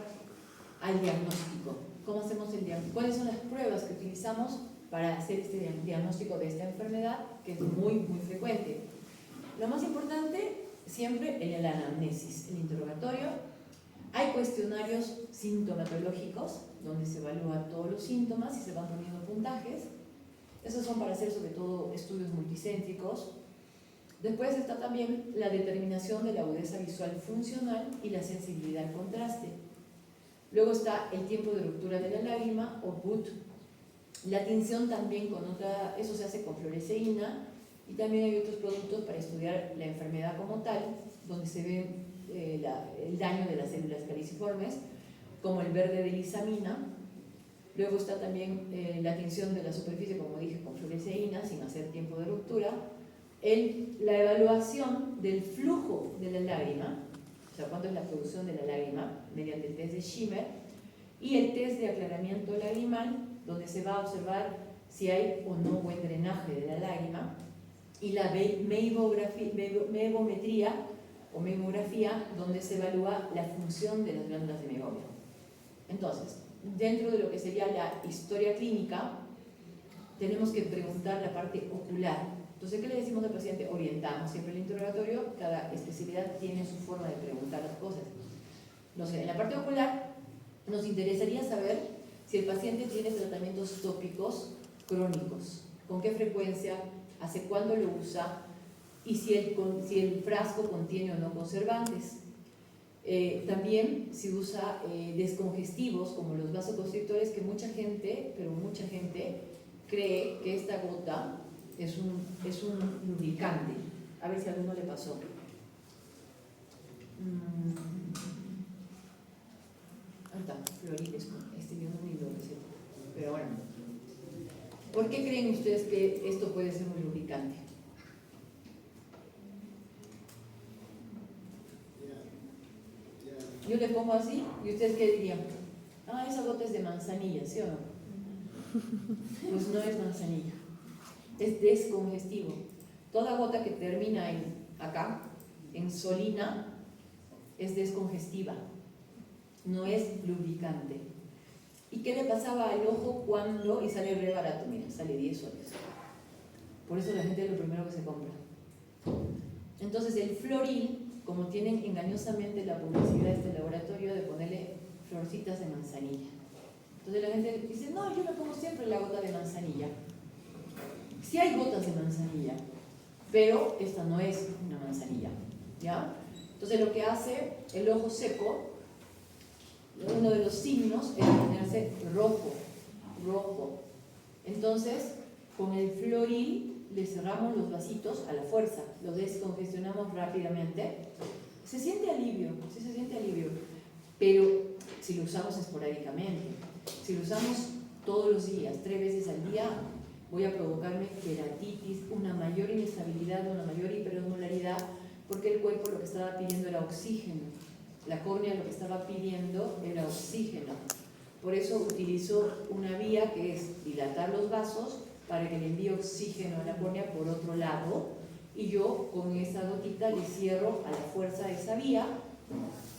al diagnóstico. ¿Cómo hacemos el diagnóstico? ¿Cuáles son las pruebas que utilizamos para hacer este diagnóstico de esta enfermedad, que es muy, muy frecuente? Lo más importante, siempre en el anamnesis, el interrogatorio. Hay cuestionarios sintomatológicos, donde se evalúan todos los síntomas y se van poniendo puntajes. Esos son para hacer sobre todo estudios multicéntricos. Después está también la determinación de la agudeza visual funcional y la sensibilidad al contraste. Luego está el tiempo de ruptura de la lágrima o PUT. La tinción también eso se hace con fluoresceína, y también hay otros productos para estudiar la enfermedad como tal, donde se ve el daño de las células caliciformes, como el verde de lisamina. Luego está también la tinción de la superficie, como dije, con fluoresceína, sin hacer tiempo de ruptura. La evaluación del flujo de la lágrima, o sea, cuánto es la producción de la lágrima, mediante el test de Schimmer, y el test de aclaramiento lagrimal, donde se va a observar si hay o no buen drenaje de la lágrima, y la meibometría o meimografía, donde se evalúa la función de las glándulas de Meibomian. Entonces, dentro de lo que sería la historia clínica, tenemos que preguntar la parte ocular. Entonces, ¿qué le decimos al paciente? Orientamos siempre el interrogatorio, cada especialidad tiene su forma de preguntar las cosas. Entonces, en la parte ocular, nos interesaría saber si el paciente tiene tratamientos tópicos crónicos, con qué frecuencia, hace cuándo lo usa, y si el frasco contiene o no conservantes. También si usa descongestivos como los vasoconstrictores, que mucha gente cree que esta gota es un lubricante. A ver si a alguno le pasó. Ahorita, Florides, yo no ni lo receta. Pero bueno, ¿por qué creen ustedes que esto puede ser un lubricante? Yo le pongo así, ¿y ustedes qué dirían? Ah, esa gota es de manzanilla, ¿sí o no? Pues no es manzanilla, es descongestivo. Toda gota que termina acá, en solina, es descongestiva, no es lubricante. ¿Y qué le pasaba al ojo cuando, y sale re barato, mira, sale 10 soles? Por eso la gente es lo primero que se compra. Entonces el Floril, como tienen engañosamente la publicidad de este laboratorio de ponerle florcitas de manzanilla. Entonces la gente dice, no, yo me pongo siempre la gota de manzanilla. Sí hay gotas de manzanilla, pero esta no es una manzanilla, ¿ya? Entonces lo que hace el ojo seco, uno de los signos es ponerse rojo. Entonces, con el Floril le cerramos los vasitos a la fuerza, los descongestionamos rápidamente. Se siente alivio, sí se siente alivio, pero si lo usamos esporádicamente, si lo usamos todos los días, 3 veces al día, voy a provocarme queratitis, una mayor inestabilidad, una mayor hiperosmolaridad, porque el cuerpo lo que estaba pidiendo era oxígeno. La córnea lo que estaba pidiendo era oxígeno. Por eso utilizo una vía que es dilatar los vasos para que le envíe oxígeno a la córnea por otro lado, y yo con esa gotita le cierro a la fuerza esa vía,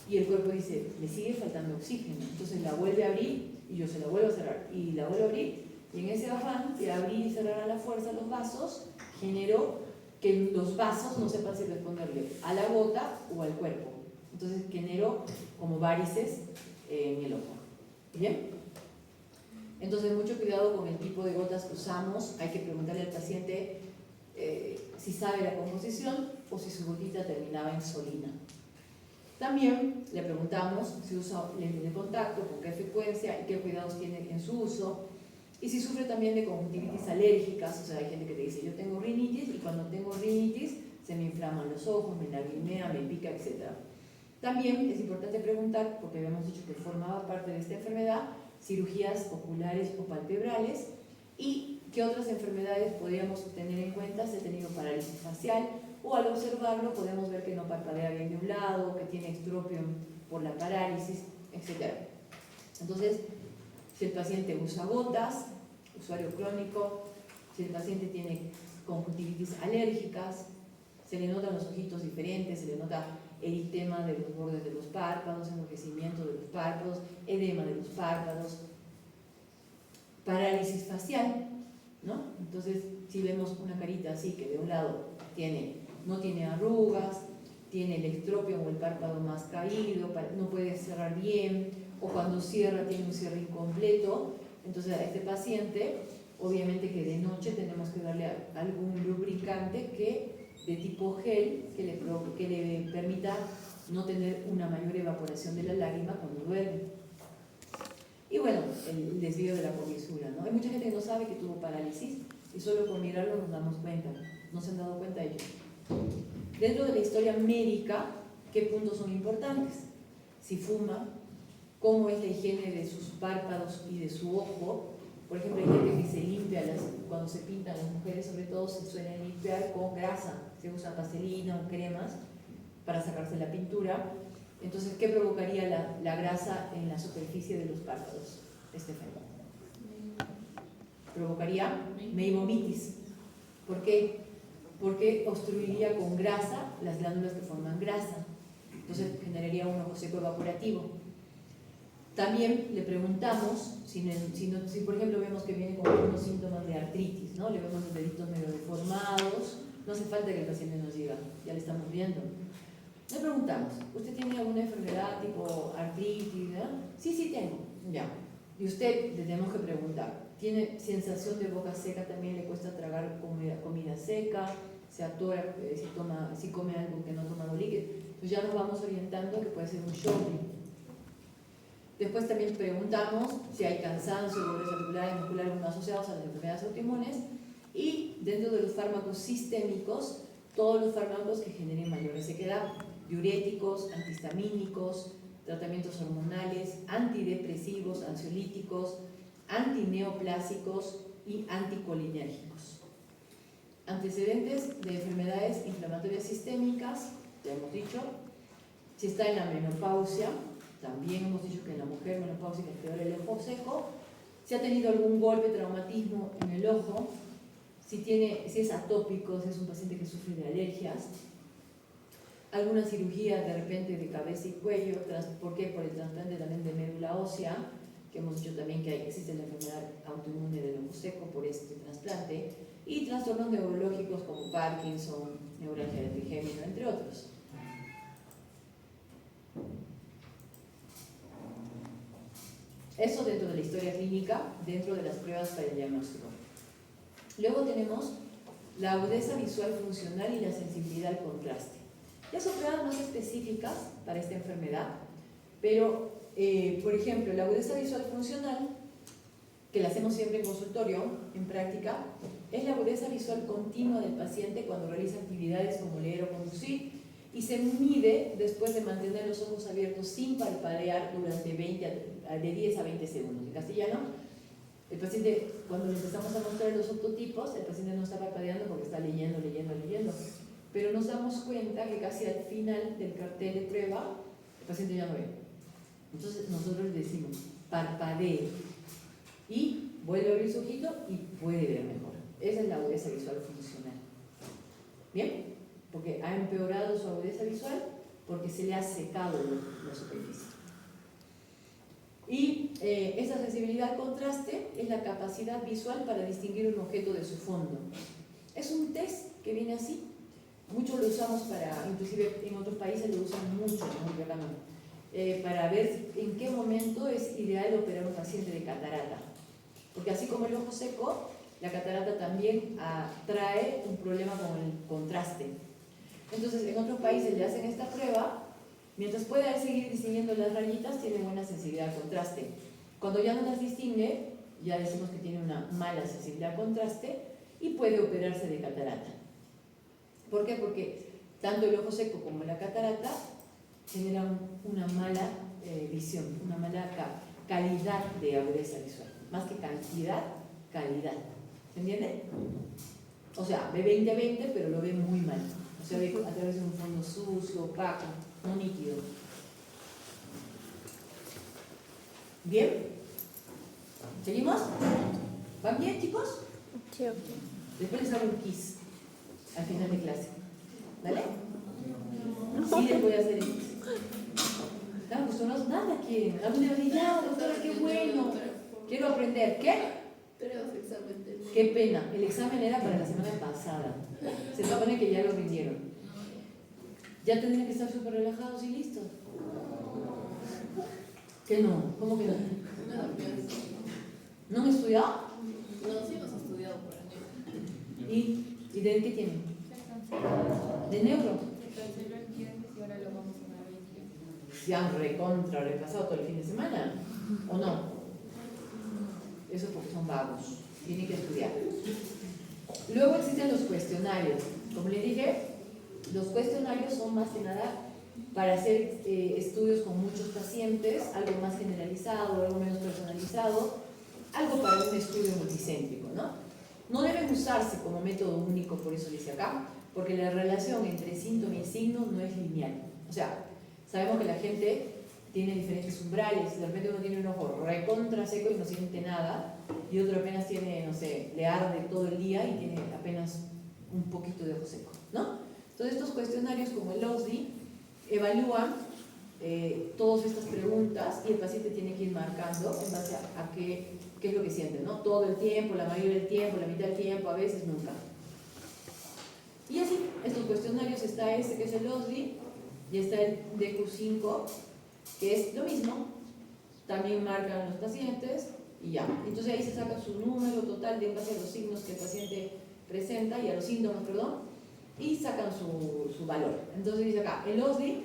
y el cuerpo dice, le sigue faltando oxígeno. Entonces la vuelve a abrir y yo se la vuelvo a cerrar y la vuelvo a abrir, y en ese afán de abrir y cerrar a la fuerza los vasos, generó que los vasos no sepan si responderle a la gota o al cuerpo. Entonces generó como varices en el ojo. ¿Bien? Entonces mucho cuidado con el tipo de gotas que usamos. Hay que preguntarle al paciente si sabe la composición o si su gotita terminaba en solina. También le preguntamos si usa lentes de contacto, con qué frecuencia y qué cuidados tiene en su uso. Y si sufre también de conjuntivitis alérgicas, o sea, hay gente que te dice, yo tengo rinitis y cuando tengo rinitis se me inflaman los ojos, me lagrimea, me pica, etc. También es importante preguntar, porque habíamos dicho que formaba parte de esta enfermedad, cirugías oculares o palpebrales y qué otras enfermedades podríamos tener en cuenta si ha tenido parálisis facial o al observarlo podemos ver que no parpadea bien de un lado, que tiene estropio por la parálisis, etc. Entonces, si el paciente usa gotas, usuario crónico, si el paciente tiene conjuntivitis alérgicas, se le notan los ojitos diferentes, se le nota eritema de los bordes de los párpados, enrojecimiento de los párpados, edema de los párpados, parálisis facial, ¿no? Entonces, si vemos una carita así que de un lado no tiene arrugas, tiene el estropio o el párpado más caído, no puede cerrar bien, o cuando cierra tiene un cierre incompleto, entonces a este paciente, obviamente que de noche tenemos que darle algún lubricante de tipo gel que le permita no tener una mayor evaporación de la lágrima cuando duerme. Y bueno, el desvío de la comisura, ¿no? Hay mucha gente que no sabe que tuvo parálisis y solo con mirarlo nos damos cuenta, no se han dado cuenta ellos. Dentro de la historia médica, ¿qué puntos son importantes? Si fuma, cómo es la higiene de sus párpados y de su ojo. Por ejemplo, hay gente que se limpia, cuando se pintan las mujeres sobre todo se suelen limpiar con grasa, se usa vaselina o cremas para sacarse la pintura. Entonces, ¿qué provocaría la grasa en la superficie de los párpados? Este fenómeno provocaría meibomitis. ¿Por qué? Porque obstruiría con grasa las glándulas que forman grasa. Entonces generaría un ojo seco evaporativo. También le preguntamos, si por ejemplo vemos que viene con algunos síntomas de artritis, ¿no? Le vemos los deditos medio deformados, no hace falta que el paciente nos diga, ya le estamos viendo. Le preguntamos, ¿usted tiene alguna enfermedad tipo artritis? ¿No? Sí, tengo. Ya. Y usted le tenemos que preguntar, ¿tiene sensación de boca seca? ¿También le cuesta tragar comida seca? ¿Se atora si come algo que no ha tomado líquido? Entonces ya nos vamos orientando que puede ser un Sjögren. Después también preguntamos si hay cansancio, dolores articulares, musculares no asociados a las enfermedades autoinmunes. Y dentro de los fármacos sistémicos, todos los fármacos que generen mayor sequedad, diuréticos, antihistamínicos, tratamientos hormonales, antidepresivos, ansiolíticos, antineoplásicos y anticolinérgicos. Antecedentes de enfermedades inflamatorias sistémicas, ya hemos dicho. Si está en la menopausia, también hemos dicho que en la mujer menopáusica empeora el ojo seco. Si ha tenido algún golpe, traumatismo en el ojo, si es atópico, si es un paciente que sufre de alergias, alguna cirugía de repente de cabeza y cuello, ¿por qué? Por el trasplante también de médula ósea, que hemos dicho también que existe la enfermedad autoinmune del ojo seco por este trasplante, y trastornos neurológicos como Parkinson, neuralgia de trigémino, entre otros. Eso dentro de la historia clínica, dentro de las pruebas para el diagnóstico. Luego tenemos la agudeza visual funcional y la sensibilidad al contraste. Ya son pruebas más específicas para esta enfermedad, pero, por ejemplo, la agudeza visual funcional, que la hacemos siempre en consultorio, en práctica, es la agudeza visual continua del paciente cuando realiza actividades como leer o conducir, y se mide después de mantener los ojos abiertos sin parpadear durante de 10 a 20 segundos. En castellano, el paciente, cuando le empezamos a mostrar los octotipos, el paciente no está parpadeando porque está leyendo, pero nos damos cuenta que casi al final del cartel de prueba, el paciente ya no ve. Entonces nosotros le decimos, parpadee, y vuelve a abrir su ojito y puede ver mejor. Esa es la agudeza visual funcional. ¿Bien? Porque ha empeorado su agudeza visual porque se le ha secado la superficie. Y esa sensibilidad al contraste es la capacidad visual para distinguir un objeto de su fondo. Es un test que viene así. Muchos lo usamos inclusive en otros países lo usan mucho, ¿no? Para ver en qué momento es ideal operar a un paciente de catarata. Porque así como el ojo seco, la catarata también trae un problema con el contraste. Entonces, en otros países le hacen esta prueba Mientras pueda seguir distinguiendo las rayitas, tiene buena sensibilidad al contraste. Cuando ya no las distingue, ya decimos que tiene una mala sensibilidad al contraste y puede operarse de catarata. ¿Por qué? Porque tanto el ojo seco como la catarata generan una mala visión, una mala calidad de agudeza visual. Más que cantidad, calidad. ¿Se entiende? O sea, ve 20-20, pero lo ve muy mal. O sea, ve a través de un fondo sucio, opaco, no nítido. ¿Bien? ¿Seguimos? ¿Van bien, chicos? Sí, ok. Después les hago un kiss al final de clase. ¿Vale? Sí, les voy a hacer el kiss. Están acostumbrados, nada quieren. Algunos me dicen, ya, doctora, qué bueno. Quiero aprender. ¿Qué? Qué pena. El examen era para la semana pasada. Se supone que ya lo rindieron. Ya tendrían que estar súper relajados y listos. ¿Qué no? ¿Cómo que no? ¿No han estudiado? No, sí hemos estudiado por año. ¿Y de qué tienen? ¿De neuro? Se canceló el viernes y ahora lo vamos a dar hoy día. ¿Se han recontra repasado todo el fin de semana? ¿O no? Eso es porque son vagos. Tienen que estudiar. Luego existen los cuestionarios. Como les dije, los cuestionarios son más que nada para hacer estudios con muchos pacientes, algo más generalizado, algo menos personalizado, algo para un estudio multicéntrico, ¿no? No deben usarse como método único, por eso dice acá, porque la relación entre síntoma y signo no es lineal. O sea, sabemos que la gente tiene diferentes umbrales, de repente uno tiene un ojo recontra seco y no siente nada, y otro apenas tiene, no sé, le arde todo el día y tiene apenas un poquito de ojo seco, ¿no? Entonces estos cuestionarios como el OSDI evalúan todas estas preguntas y el paciente tiene que ir marcando en base a qué es lo que siente, ¿no? Todo el tiempo, la mayoría del tiempo, la mitad del tiempo, a veces nunca. Y así, estos cuestionarios, está este que es el OSDI y está el DQ5, que es lo mismo, también marcan los pacientes y ya. Entonces ahí se saca su número total de en base a los signos que el paciente presenta y a los síntomas, perdón, y sacan su valor. Entonces dice acá, el OSDI,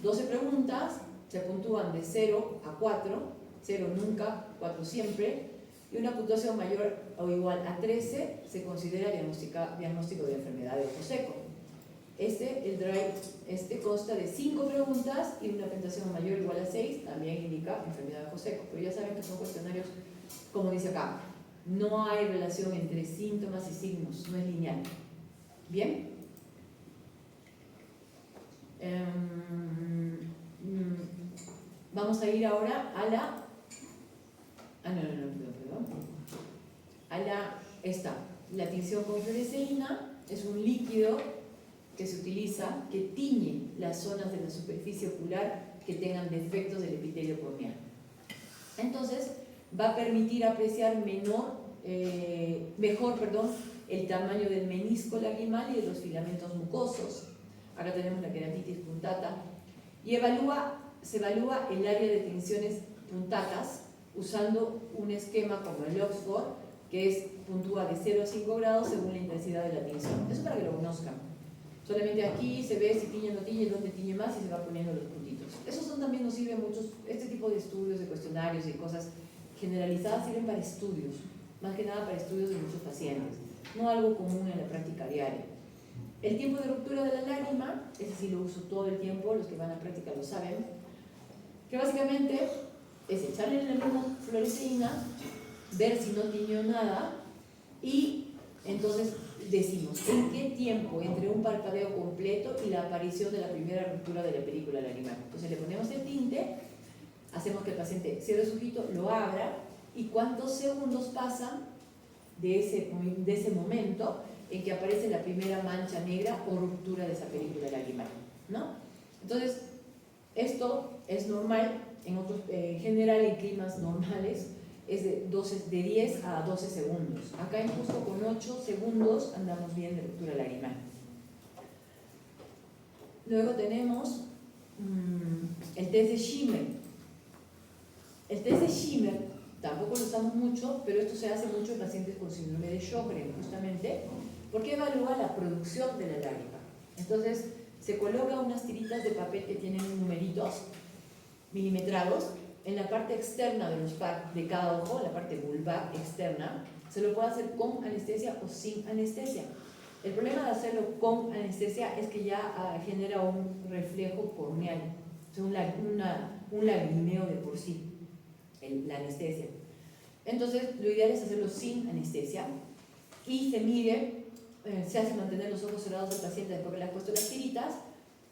12 preguntas, se puntúan de 0 a 4, 0 nunca, 4 siempre, y una puntuación mayor o igual a 13 se considera diagnóstico de enfermedad de ojo seco. El DRIVE consta de 5 preguntas y una puntuación mayor o igual a 6 también indica enfermedad de ojo seco, pero ya saben que son cuestionarios, como dice acá, no hay relación entre síntomas y signos, no es lineal. ¿Bien? Vamos a ir ahora a la... La tinción con fluoresceína es un líquido que se utiliza, que tiñe las zonas de la superficie ocular que tengan defectos del epitelio corneal. Entonces, va a permitir apreciar mejor el tamaño del menisco lagrimal y de los filamentos mucosos. Acá tenemos la queratitis puntata. Y se evalúa el área de tinciones puntatas usando un esquema como el Oxford, que puntúa de 0 a 5 grados según la intensidad de la tinción. Eso para que lo conozcan. Solamente aquí se ve si tiñe o no tiñe, dónde tiñe más y se va poniendo los puntitos. Esos también nos sirven muchos, este tipo de estudios, de cuestionarios y cosas generalizadas sirven para estudios, más que nada para estudios de muchos pacientes, no algo común en la práctica diaria. El tiempo de ruptura de la lágrima, ese sí lo uso todo el tiempo, los que van a práctica lo saben, que básicamente es echarle la misma fluoresceína, ver si no tiñó nada y entonces decimos en qué tiempo entre un parpadeo completo y la aparición de la primera ruptura de la película lagrimal. Entonces le ponemos el tinte, hacemos que el paciente cierre su ojito, lo abra y cuántos segundos pasan de ese momento en que aparece la primera mancha negra o ruptura de esa película lagrimal, ¿no? Entonces, esto es normal, en general en climas normales es de 10 a 12 segundos. Acá justo con 8 segundos andamos bien de ruptura lagrimal. Luego tenemos el test de Schimmer. El test de Schimmer tampoco lo usamos mucho, pero esto se hace mucho en pacientes con síndrome de Sjögren, justamente, porque evalúa la producción de la lágrima. Entonces, se coloca unas tiritas de papel que tienen numeritos milimetrados en la parte externa de cada ojo, la parte vulvar externa. Se lo puede hacer con anestesia o sin anestesia. El problema de hacerlo con anestesia es que ya genera un reflejo corneal, o sea, un lagrimeo de por sí, la anestesia. Entonces, lo ideal es hacerlo sin anestesia y se mide, se hace mantener los ojos cerrados del paciente después que le has puesto las tiritas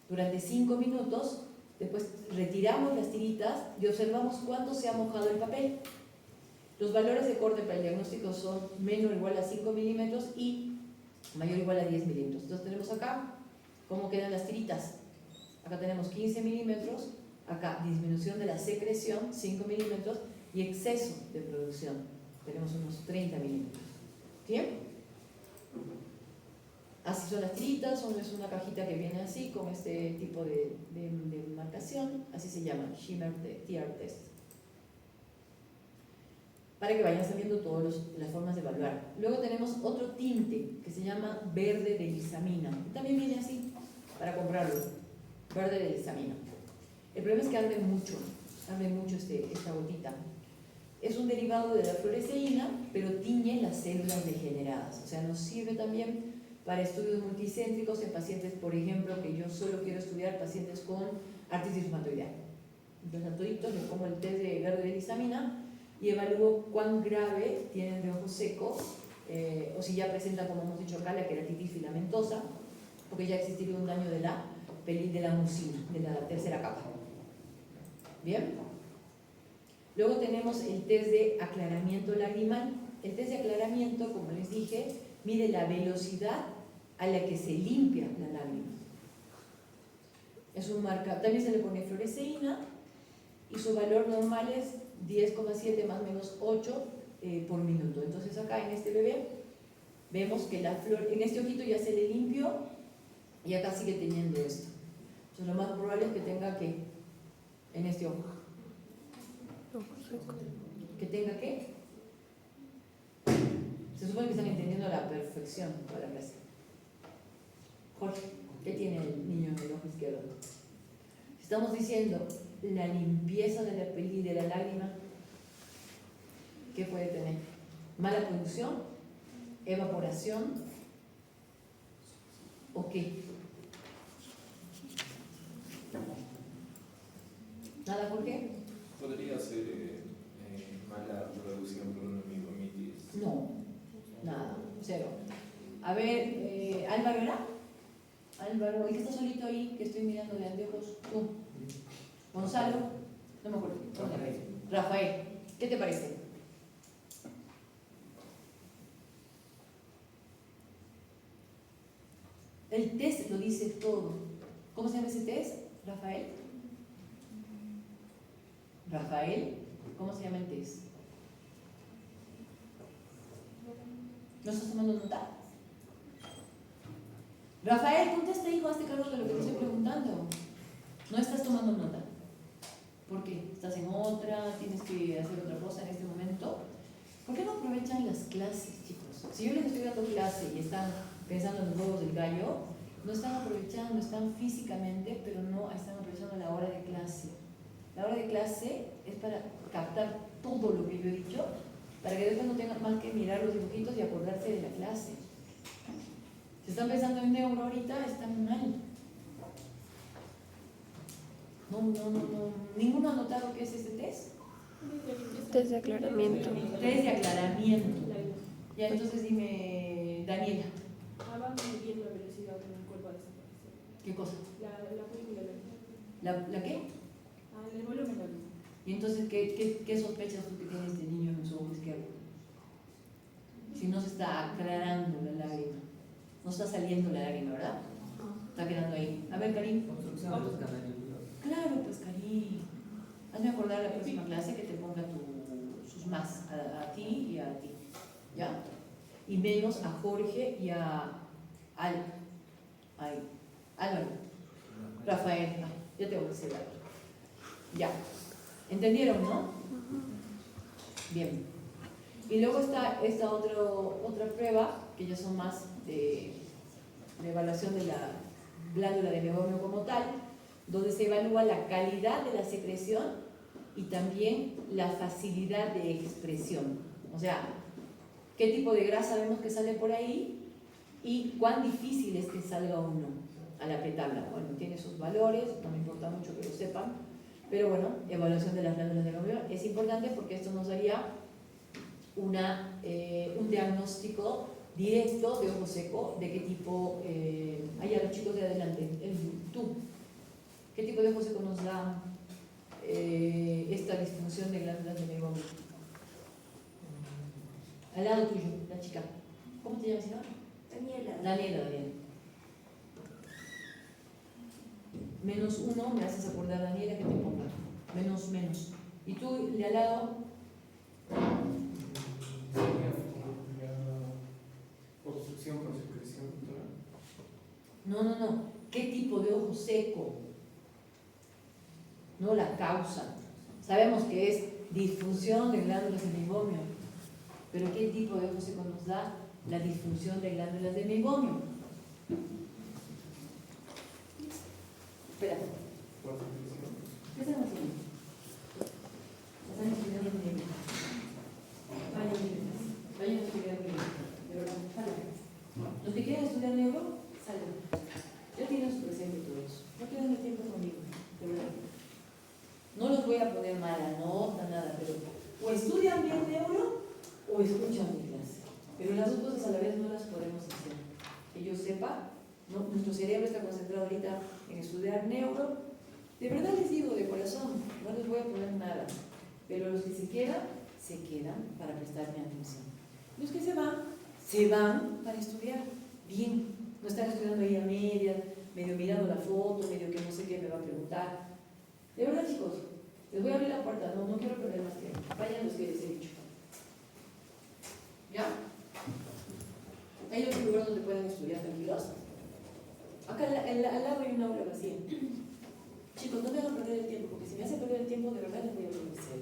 durante 5 minutos. Después retiramos las tiritas y observamos cuánto se ha mojado el papel. Los valores de corte para el diagnóstico son menor o igual a 5 milímetros y mayor o igual a 10 milímetros. Entonces tenemos acá cómo quedan las tiritas. Acá tenemos 15 milímetros, acá disminución de la secreción, 5 milímetros, y exceso de producción. Tenemos unos 30 milímetros. ¿Bien? Así son las tiritas, es una cajita que viene así, con este tipo de marcación, así se llama, Schimmer Tear Test. Para que vayan sabiendo todas las formas de evaluar. Luego tenemos otro tinte que se llama verde de lisamina. También viene así, para comprarlo. Verde de lisamina. El problema es que arde mucho esta gotita. Es un derivado de la fluoresceína, pero tiñe las células degeneradas. O sea, nos sirve también para estudios multicéntricos en pacientes, por ejemplo, que yo solo quiero estudiar pacientes con artritis reumatoidea. Entonces a toditos les pongo el test de verde de lisamina y evalúo cuán grave tienen de ojo seco, o si ya presentan, como hemos dicho acá, la queratitis filamentosa, porque ya existiría un daño de la mucina, de la tercera capa. ¿Bien? Luego tenemos el test de aclaramiento lagrimal. El test de aclaramiento, como les dije, mide la velocidad a la que se limpia la lágrima. Es un marcador, también se le pone fluoresceína y su valor normal es 10,7 más o menos 8 por minuto. Entonces acá en este bebé vemos que la flor, en este ojito ya se le limpió y acá sigue teniendo esto. Entonces lo más probable es que tenga que, en este ojo, que tenga que, se supone que están entendiendo a la perfección toda la clase. Jorge, ¿qué tiene el niño en el ojo izquierdo? Estamos diciendo la limpieza de la peli de la lágrima. ¿Qué puede tener? Mala producción, evaporación o qué. ¿Nada, Jorge? ¿Podría ser mala producción por una miomitis? No, nada, cero. A ver, Álvaro, ¿era? Álvaro, ¿y que está solito ahí? Que estoy mirando de anteojos. Tú. Gonzalo, no me acuerdo. Rafael, ¿qué te parece? El test lo dice todo. ¿Cómo se llama ese test, Rafael? Rafael, ¿cómo se llama el test? ¿No estás tomando nota? Rafael, contesta, hijo, hazte cargo de lo que te estoy preguntando. No estás tomando nota. ¿Por qué? ¿Estás en otra? ¿Tienes que hacer otra cosa en este momento? ¿Por qué no aprovechan las clases, chicos? Si yo les estoy dando clase y están pensando en los huevos del gallo, no están aprovechando, están físicamente, pero no están aprovechando la hora de clase. La hora de clase es para captar todo lo que yo he dicho, para que después no tengan más que mirar los dibujitos y acordarse de la clase. Si están pensando en neuro ahorita, están mal. No. ¿Ninguno ha notado qué es este test? Test de aclaramiento. Test de aclaramiento. Ya, entonces dime, Daniela. Va midiendo la velocidad en el cuerpo a desaparecer. ¿Qué cosa? La película de ¿La qué? el volumen de la luz. Y entonces, ¿qué sospechas tú que tiene este niño en su ojo izquierdo? Si no se está aclarando la lágrima. No está saliendo la lágrima, ¿verdad? Está quedando ahí. A ver, Karim. Construcción de los canales. Claro, pues Karim. Hazme acordar a la próxima clase que te ponga sus más a ti y a ti. ¿Ya? Y menos a Jorge y a Álvaro. Rafael. Ya tengo que decir Álvaro. Ya. ¿Entendieron, no? Bien. Y luego está esta otra prueba, que ya son más de evaluación de glándula de meiomio como tal, donde se evalúa la calidad de la secreción y también la facilidad de expresión. O sea, qué tipo de grasa vemos que sale por ahí y cuán difícil es que salga uno a la petabla. Bueno, tiene sus valores, no me importa mucho que lo sepan, pero bueno, evaluación de las glándulas de meiomio es importante porque esto nos daría un diagnóstico directo de ojo seco, de qué tipo, allá los chicos de adelante, tú, qué tipo de ojo seco nos da esta disfunción de glándulas de meiomio. Al lado tuyo, la chica. ¿Cómo te llamas, señora? Daniela. -1, me haces acordar, Daniela, que te ponga. Menos. Y tú, de al lado. Obstrucción con secreción, doctora. No. ¿Qué tipo de ojo seco? No la causa. Sabemos que es disfunción de glándulas de meiomio, pero ¿qué tipo de ojo seco nos da la disfunción de glándulas de meiomio? Espera. ¿Qué están haciendo? Están estudiando neuro. Vayan a estudiar neuro. De verdad, salgan. Los que quieran estudiar neuro, salgan. Ya tienen su presente todos. No pierdan el tiempo conmigo, de verdad. No los voy a poner mala nota, nada, pero o estudian bien neuro o escuchan mi clase. Pero las dos cosas a la vez no las podemos hacer. Que yo sepa, ¿no? Nuestro cerebro está concentrado ahorita en estudiar neuro. De verdad les digo de corazón, no les voy a poner nada. Pero los que se quedan para prestarme atención. Los que se van para estudiar bien. No están estudiando ahí a medias, medio mirando la foto, medio que no sé qué me va a preguntar. De verdad, chicos, les voy a abrir la puerta, no quiero perder más tiempo. Vayan los que les he dicho. ¿Ya? Hay otro lugar donde pueden estudiar tranquilos. Acá al lado hay una aula vacía. Chicos, no me hagan perder el tiempo, porque si me hacen perder el tiempo, de verdad les voy a convencer.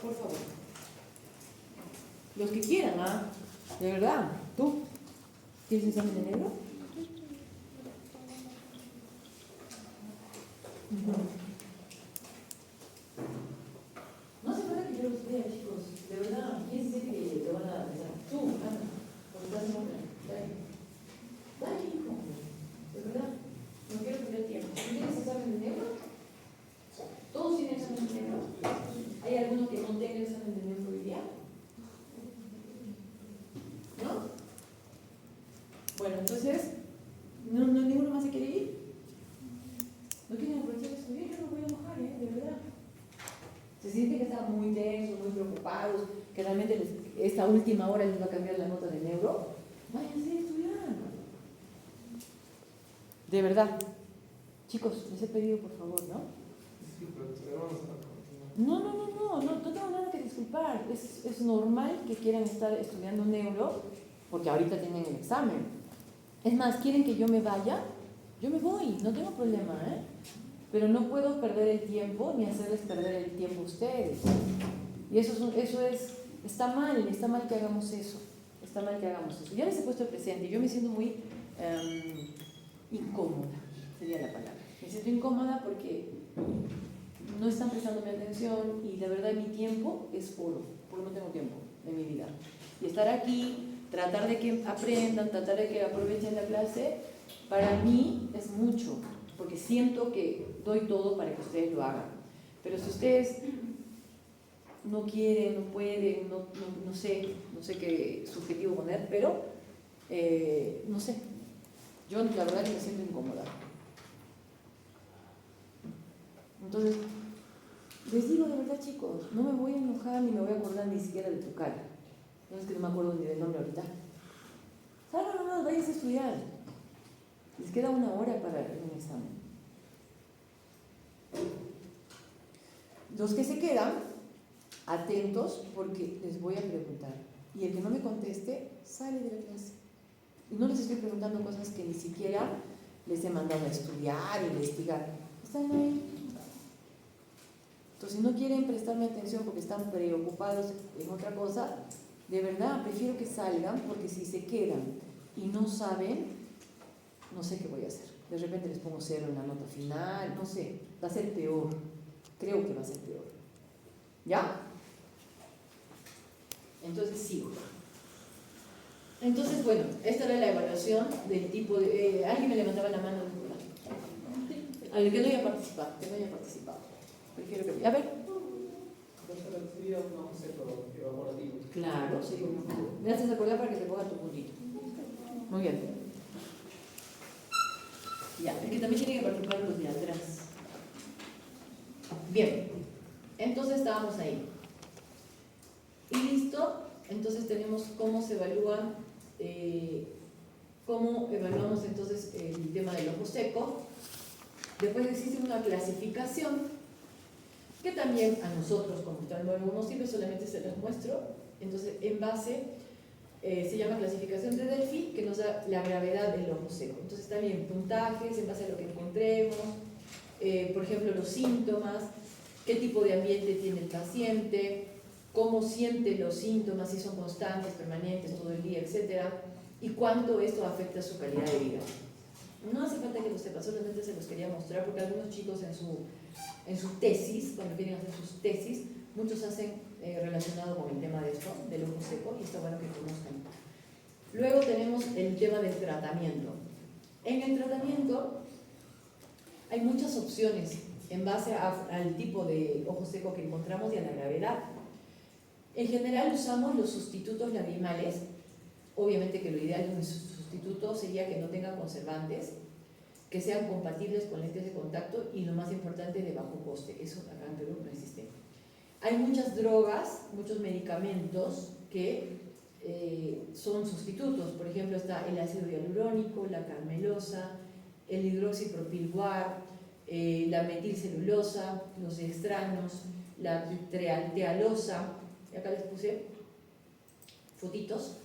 Por favor. Los que quieran, ¿ah? De verdad. ¿Tú? ¿Tienes examen de negro? No hace falta que yo los vea, chicos. De verdad, ¿quién dice que te van a dar? Tú, Ana, porque estás en otra. Dale, hijo. De verdad, no quiero perder tiempo. ¿Tú tienes examen de negro? ¿Todos tienen examen de negro? ¿Hay alguno que no tenga examen de negro hoy día? ¿No? Bueno, entonces, ¿ninguno más se quiere ir? ¿No quieren aprovechar de estudiar? Yo no voy a enojar, de verdad. Se sienten que están muy tensos, muy preocupados, que realmente esta última hora les va a cambiar la nota de neuro. Váyanse a estudiar. De verdad. Chicos, les he pedido por favor, ¿no? No tengo nada que disculpar. Es normal que quieran estar estudiando neuro porque ahorita tienen el examen. Es más, ¿quieren que yo me vaya? Yo me voy, no tengo problema, pero no puedo perder el tiempo ni hacerles perder el tiempo a ustedes. Y eso está mal que hagamos eso. Está mal que hagamos eso. Ya les he puesto el presente y yo me siento muy incómoda, sería la palabra. Me siento incómoda porque no están prestándome atención y la verdad mi tiempo es oro, porque no tengo tiempo en mi vida. Y estar aquí, tratar de que aprendan, tratar de que aprovechen la clase, para mí es mucho, porque siento que doy todo para que ustedes lo hagan. Pero si ustedes no quieren, no pueden, no sé qué subjetivo poner, pero no sé. Yo la verdad que me siento incómoda. Entonces, les digo de verdad, chicos, no me voy a enojar ni me voy a acordar ni siquiera de tu cara. No es que no me acuerdo ni del nombre ahorita. Salgan nomás, váyanse a estudiar. Les queda 1 hora para un examen. Los que se quedan, atentos porque les voy a preguntar. Y el que no me conteste, sale de la clase. Y no les estoy preguntando cosas que ni siquiera les he mandado a estudiar, investigar. Están ahí. Entonces, si no quieren prestarme atención porque están preocupados en otra cosa, de verdad prefiero que salgan, porque si se quedan y no saben, no sé qué voy a hacer. De repente les pongo 0 en la nota final, no sé, va a ser peor. Creo que va a ser peor. ¿Ya? Entonces sigo. Entonces, bueno, esta era la evaluación del tipo de... alguien me levantaba la mano. Al que no haya participado, Prefiero que... A ver. Sería un concepto evaluativo. Claro, sí. Me haces acordar para que te ponga tu puntito. Muy bien. Ya, es que también tiene que participar los de atrás. Bien, entonces estábamos ahí. Y listo, entonces tenemos cómo se evalúan, cómo evaluamos entonces el tema del ojo seco. Después existe una clasificación que también a nosotros como oftalmólogos nos sirve, solamente se las muestro. Entonces, en base, se llama clasificación de Delphi, que nos da la gravedad del ojo seco. Entonces, también puntajes en base a lo que encontremos, por ejemplo, los síntomas, qué tipo de ambiente tiene el paciente, cómo siente los síntomas, si son constantes, permanentes, todo el día, etc. Y cuánto esto afecta su calidad de vida. No hace falta que lo sepa, solamente se los quería mostrar porque algunos chicos en su tesis, cuando quieren hacer sus tesis, muchos hacen relacionado con el tema de esto, del ojo seco, y está bueno que conozcan. Luego tenemos el tema del tratamiento. En el tratamiento hay muchas opciones en base al tipo de ojo seco que encontramos y a la gravedad. En general usamos los sustitutos lagrimales. Obviamente que lo ideal de un sustituto sería que no tengan conservantes, que sean compatibles con lentes de contacto y lo más importante, de bajo coste. Eso acá en Perú no existe. Hay muchas drogas, muchos medicamentos que son sustitutos. Por ejemplo, está el ácido hialurónico, la carmelosa, el hidroxipropilguar, la metilcelulosa, los extraños, la tealosa. Y acá les puse fotitos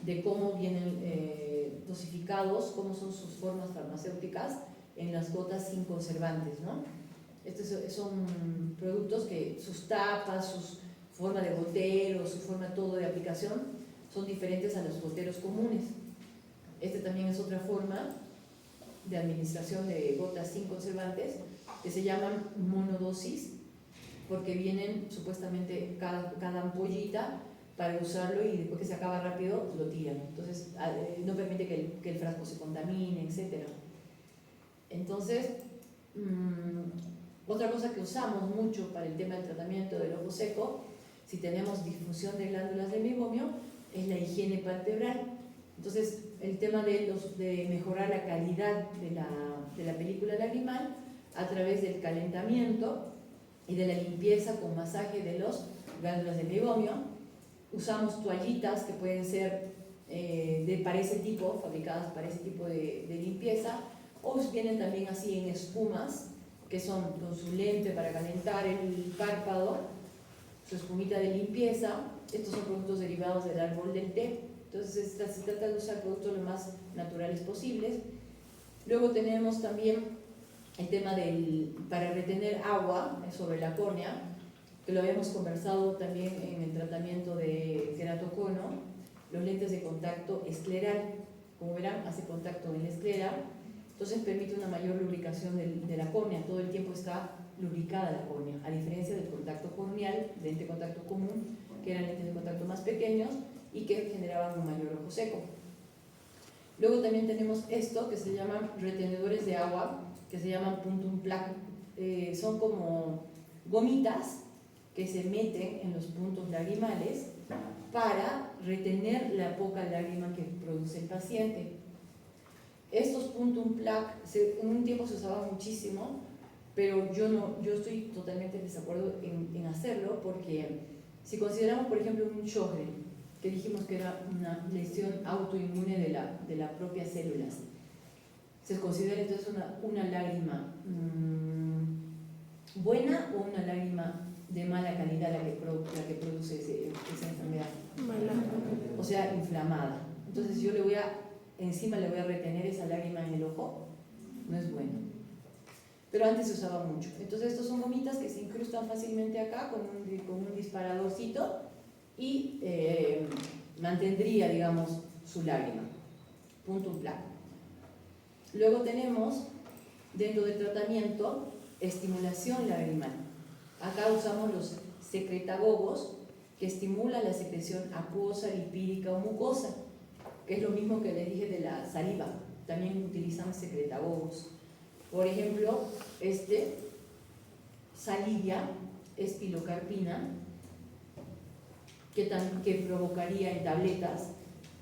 de cómo vienen dosificados, cómo son sus formas farmacéuticas en las gotas sin conservantes, ¿no? Estos son productos que sus tapas, su forma de gotero, su forma todo de aplicación son diferentes a los goteros comunes. Este también es otra forma de administración de gotas sin conservantes que se llaman monodosis, porque vienen supuestamente cada ampollita para usarlo y después que se acaba rápido lo tiran. Entonces no permite que el frasco se contamine, etc. Entonces, otra cosa que usamos mucho para el tema del tratamiento del ojo seco, si tenemos disfunción de glándulas de meiomio, es la higiene palpebral. Entonces, el tema de mejorar la calidad de la película lagrimal a través del calentamiento y de la limpieza con masaje de las glándulas de meiomio. Usamos toallitas que pueden ser para ese tipo, fabricadas para ese tipo de limpieza, o vienen también así en espumas, que son con su lente para calentar el párpado, su espumita de limpieza. Estos son productos derivados del árbol del té. Entonces se trata de usar productos lo más naturales posibles. Luego tenemos también el tema para retener agua sobre la córnea, que lo habíamos conversado también en el tratamiento de queratocono, los lentes de contacto escleral. Como verán, hace contacto en la esclera, entonces permite una mayor lubricación de la córnea. Todo el tiempo está lubricada la córnea, a diferencia del contacto corneal, lente de contacto común, que eran lentes de contacto más pequeños y que generaban un mayor ojo seco. Luego también tenemos esto que se llaman retenedores de agua, que se llaman puntum plac. Son como gomitas que se meten en los puntos lagrimales para retener la poca lágrima que produce el paciente. Estos puntum plac en un tiempo se usaban muchísimo, pero yo estoy totalmente en desacuerdo en hacerlo, porque si consideramos, por ejemplo, un Sjögren, que dijimos que era una lesión autoinmune de las propias células, se considera entonces una lágrima buena o una lágrima de mala calidad la que produce esa enfermedad. Mala. O sea, inflamada. Entonces yo encima le voy a retener esa lágrima en el ojo, no es bueno. Pero antes se usaba mucho. Entonces estos son gomitas que se incrustan fácilmente acá con un disparadorcito y mantendría, digamos, su lágrima. Puntum plac. Luego tenemos, dentro del tratamiento, estimulación lagrimal. Acá usamos los secretagogos que estimulan la secreción acuosa, lipídica o mucosa, que es lo mismo que les dije de la saliva. También utilizan secretagogos. Por ejemplo, salivia es pilocarpina, que provocaría en tabletas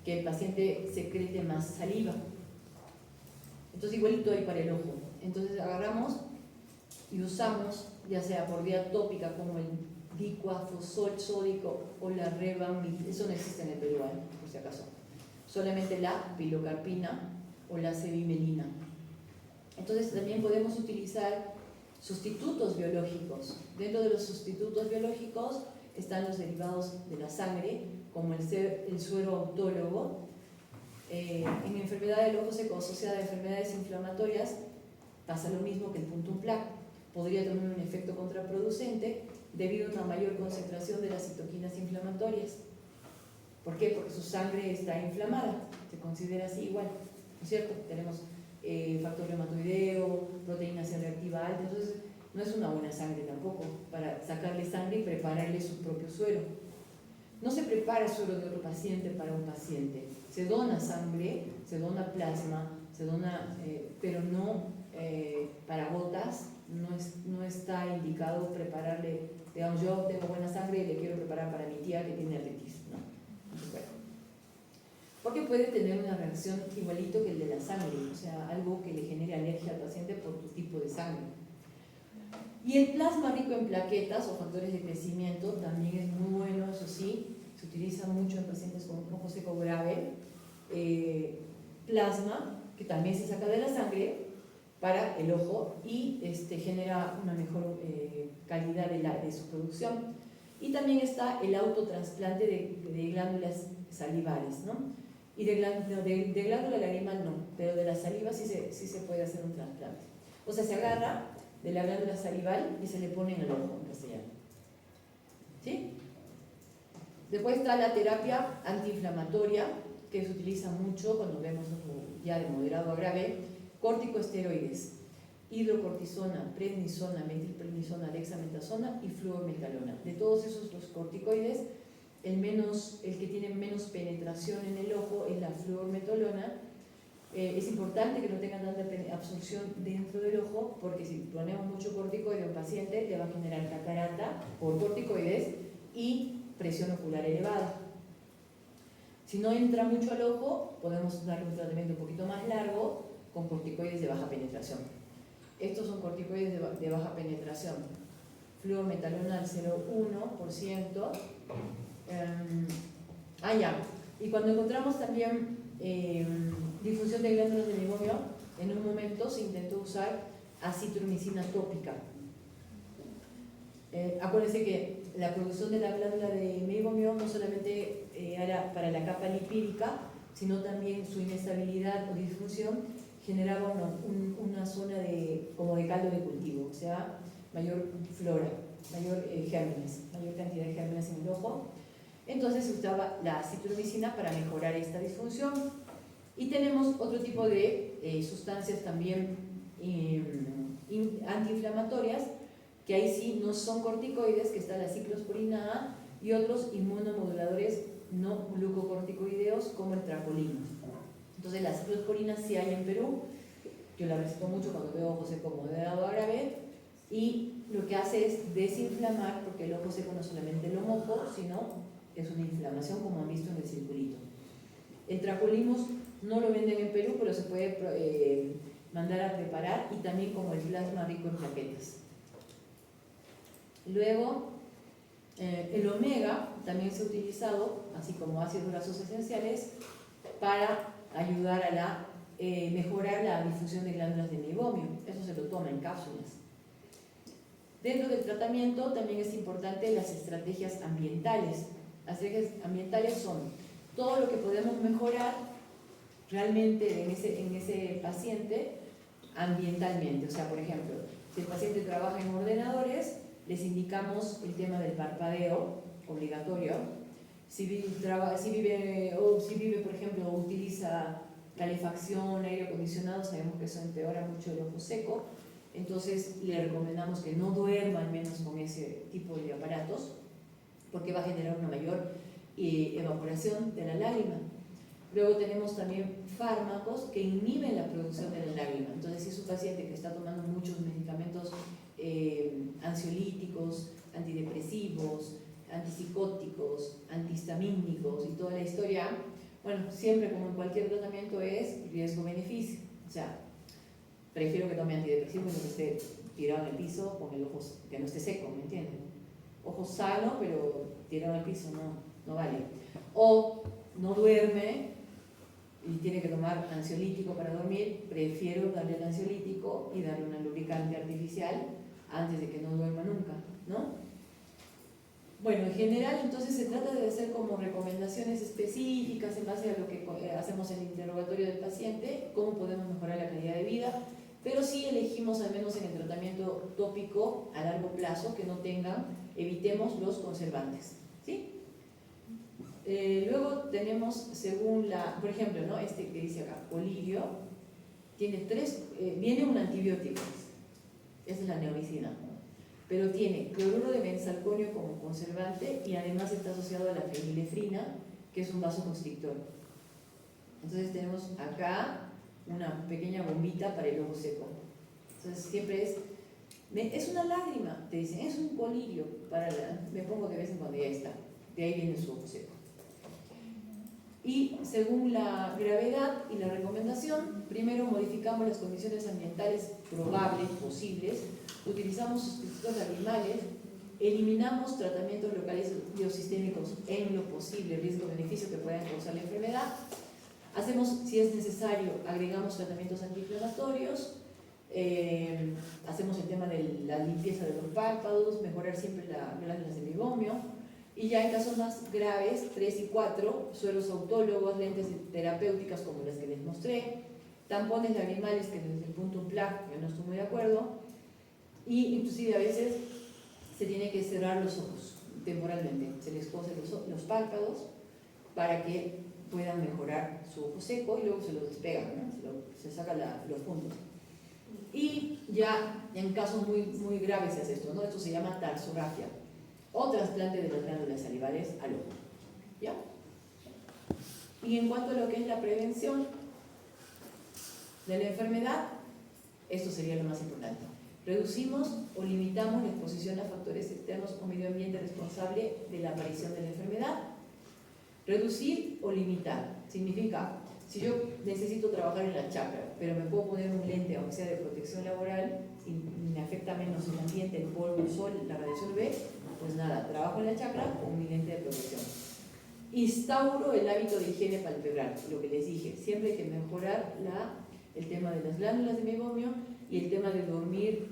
que el paciente secrete más saliva. Entonces igualito hay para el ojo. Entonces agarramos y usamos, ya sea por vía tópica como el dicuafosol sódico o la Revamil, eso no existe en el Perú, por si acaso, solamente la pilocarpina o la cevimelina. Entonces también podemos utilizar sustitutos biológicos. Dentro de los sustitutos biológicos están los derivados de la sangre, como el suero autólogo. En enfermedad del ojo seco asociada a enfermedades inflamatorias pasa lo mismo que el puntum plac. Podría tener un efecto contraproducente debido a una mayor concentración de las citoquinas inflamatorias. ¿Por qué? Porque su sangre está inflamada, se considera así igual, ¿no es cierto? Tenemos factor reumatoideo, proteína C reactiva alta, entonces no es una buena sangre tampoco para sacarle sangre y prepararle su propio suero. No se prepara suero de otro paciente para un paciente, se dona sangre, se dona plasma, se dona, pero no para gotas. No está indicado prepararle, digamos, yo tengo buena sangre y le quiero preparar para mi tía que tiene artritis, ¿no? Bueno, porque puede tener una reacción igualito que el de la sangre, o sea, algo que le genere alergia al paciente por tu tipo de sangre. Y el plasma rico en plaquetas o factores de crecimiento también es muy bueno, eso sí, se utiliza mucho en pacientes con ojo seco grave. Plasma, que también se saca de la sangre, para el ojo y genera una mejor calidad de su producción. Y también está el autotransplante de glándulas salivales, ¿no? Y de glándula lagrimal no, pero de la saliva sí se puede hacer un trasplante. O sea, se agarra de la glándula salival y se le pone en el ojo, en castellano. ¿Sí? Después está la terapia antiinflamatoria, que se utiliza mucho cuando vemos ya de moderado a grave. Corticosteroides, hidrocortisona, prednisona, metilprednisona, dexametasona y fluormetalona. De todos esos los corticoides, el que tiene menos penetración en el ojo es la fluormetalona. Es importante que no tenga tanta absorción dentro del ojo, porque si ponemos mucho corticoide a un paciente le va a generar catarata por corticoides y presión ocular elevada. Si no entra mucho al ojo, podemos darle un tratamiento un poquito más largo con corticoides de baja penetración. Estos son corticoides de baja penetración. Fluormetalona al 0,1%. Y cuando encontramos también difusión de glándulas de meiomio, en un momento se intentó usar acitromicina tópica. Acuérdense que la producción de la glándula de meiomio no solamente era para la capa lipídica, sino también su inestabilidad o disfunción generaba una zona como de caldo de cultivo, o sea, mayor flora, mayor gérmenes, mayor cantidad de gérmenes en el ojo. Entonces se usaba la acitromicina para mejorar esta disfunción. Y tenemos otro tipo de sustancias también antiinflamatorias, que ahí sí no son corticoides, que está la ciclosporina A y otros inmunomoduladores no glucocorticoideos como el tracolino. Entonces la ciclosporina sí hay en Perú, yo la receto mucho cuando veo ojo seco moderado a grave, y lo que hace es desinflamar, porque el ojo seco no solamente lo mojo, sino es una inflamación, como han visto en el circulito. El tracolimus no lo venden en Perú, pero se puede mandar a preparar, y también como el plasma rico en plaquetas. Luego, el omega también se ha utilizado, así como ácidos grasos esenciales, para ayudar a mejorar la difusión de glándulas de meibomio. Eso se lo toma en cápsulas. Dentro del tratamiento también es importante las estrategias ambientales. Las estrategias ambientales son todo lo que podemos mejorar realmente en ese paciente ambientalmente. O sea, por ejemplo, si el paciente trabaja en ordenadores, les indicamos el tema del parpadeo obligatorio. Si vive, por ejemplo, utiliza calefacción, aire acondicionado, sabemos que eso empeora mucho el ojo seco, entonces le recomendamos que no duerma al menos con ese tipo de aparatos, porque va a generar una mayor evaporación de la lágrima. Luego tenemos también fármacos que inhiben la producción de la lágrima. Entonces, si es un paciente que está tomando muchos medicamentos ansiolíticos, antidepresivos, antipsicóticos, antihistamínicos y toda la historia, bueno, siempre como en cualquier tratamiento es riesgo-beneficio. O sea, prefiero que tome antidepresivos y no esté tirado en el piso con el ojo que no esté seco, ¿me entienden? Ojo sano, pero tirado en el piso no vale. O no duerme y tiene que tomar ansiolítico para dormir, prefiero darle el ansiolítico y darle un lubricante artificial antes de que no duerma nunca, ¿no? Bueno, en general entonces se trata de hacer como recomendaciones específicas en base a lo que hacemos en el interrogatorio del paciente, cómo podemos mejorar la calidad de vida, pero sí elegimos al menos en el tratamiento tópico a largo plazo que no evitemos los conservantes, ¿sí? Luego tenemos, según por ejemplo, ¿no? Este que dice acá, colirio, tiene viene un antibiótico, esa es la neomicina, ¿no? Pero tiene cloruro de benzalconio como conservante y además está asociado a la fenilefrina, que es un vasoconstrictor. Entonces tenemos acá una pequeña bombita para el ojo seco. Entonces siempre es una lágrima, te dicen, es un colirio, me pongo de vez en cuando, ya está, de ahí viene su ojo seco. Y según la gravedad y la recomendación, primero modificamos las condiciones ambientales probables, posibles, utilizamos sustitutos lagrimales, eliminamos tratamientos locales biosistémicos en lo posible, riesgo-beneficio que puedan causar la enfermedad, hacemos, si es necesario, agregamos tratamientos antiinflamatorios, hacemos el tema de la limpieza de los párpados, mejorar siempre las glándulas de meiomio, y ya en casos más graves, 3 y 4, sueros autólogos, lentes terapéuticas como las que les mostré, tampones lagrimales que desde el punto plaque yo no estoy muy de acuerdo, y inclusive a veces se tiene que cerrar los ojos temporalmente, se les cose los párpados para que puedan mejorar su ojo seco y luego se lo despegan, ¿no? Se sacan los puntos. Y ya en casos muy graves se hace esto, ¿no? Esto se llama tarsografia o trasplante de las glándulas salivales al ojo, ¿ya? Y en cuanto a lo que es la prevención de la enfermedad, esto sería lo más importante. Reducimos o limitamos la exposición a factores externos o medio ambiente responsable de la aparición de la enfermedad. Reducir o limitar significa, si yo necesito trabajar en la chacra, pero me puedo poner un lente, aunque sea de protección laboral, y me afecta menos el ambiente, el polvo, el sol, la radiación UV, pues nada, trabajo en la chacra con mi lente de protección. Instauro el hábito de higiene palpebral, lo que les dije, siempre hay que mejorar el tema de las glándulas de meiomio y el tema de dormir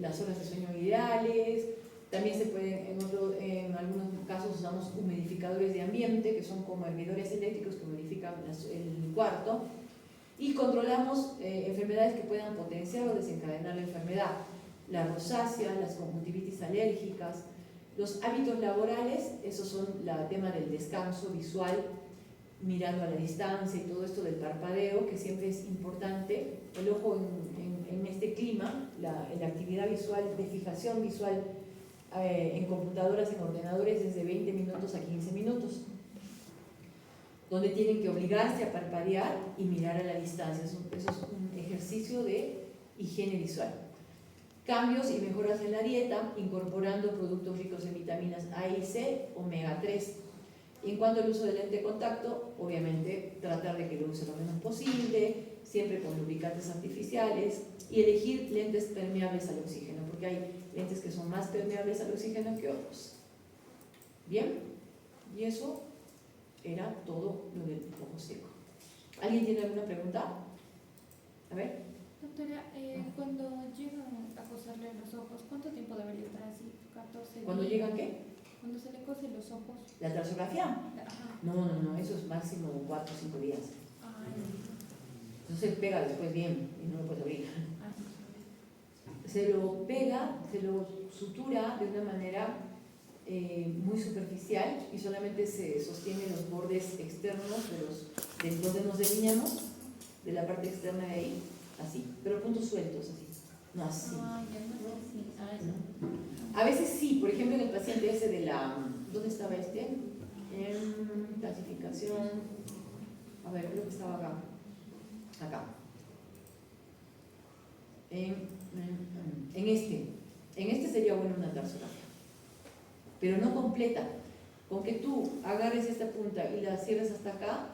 las horas de sueño ideales. También se puede, en algunos casos usamos humidificadores de ambiente, que son como hervidores eléctricos que humidifican el cuarto, y controlamos enfermedades que puedan potenciar o desencadenar la enfermedad, la rosácea, las conjuntivitis alérgicas, los hábitos laborales, esos son el tema del descanso visual, mirando a la distancia y todo esto del parpadeo, que siempre es importante. El ojo en este clima, la actividad visual, de fijación visual en computadoras, en ordenadores, es de 20 minutos a 15 minutos, donde tienen que obligarse a parpadear y mirar a la distancia. Eso es un ejercicio de higiene visual. Cambios y mejoras en la dieta, incorporando productos ricos en vitaminas A y C, omega 3. Y en cuanto al uso de lente de contacto, obviamente tratar de que lo use lo menos posible, siempre con lubricantes artificiales, y elegir lentes permeables al oxígeno, porque hay lentes que son más permeables al oxígeno que otros. Bien, y eso era todo lo del ojo seco. ¿Alguien tiene alguna pregunta? A ver. Doctora, cuando llegan a coserle los ojos, ¿cuánto tiempo debería estar así? 14 días. ¿Cuando llegan qué? Cuando se le cosen los ojos. ¿La tarsografía? Ajá. No, eso es máximo 4 o 5 días. Entonces se pega después bien y no lo puedes abrir. Se lo pega, se lo sutura de una manera muy superficial y solamente se sostienen los bordes externos de donde nos delineamos de la parte externa de ahí, así, pero puntos sueltos, así, no así. Ah, ya no sé si. Ah, eso. A veces sí, por ejemplo en el paciente ese de la, ¿dónde estaba este? En clasificación, a ver, creo que estaba acá, en este sería bueno una tarsografía, pero no completa, con que tú agarres esta punta y la cierres hasta acá,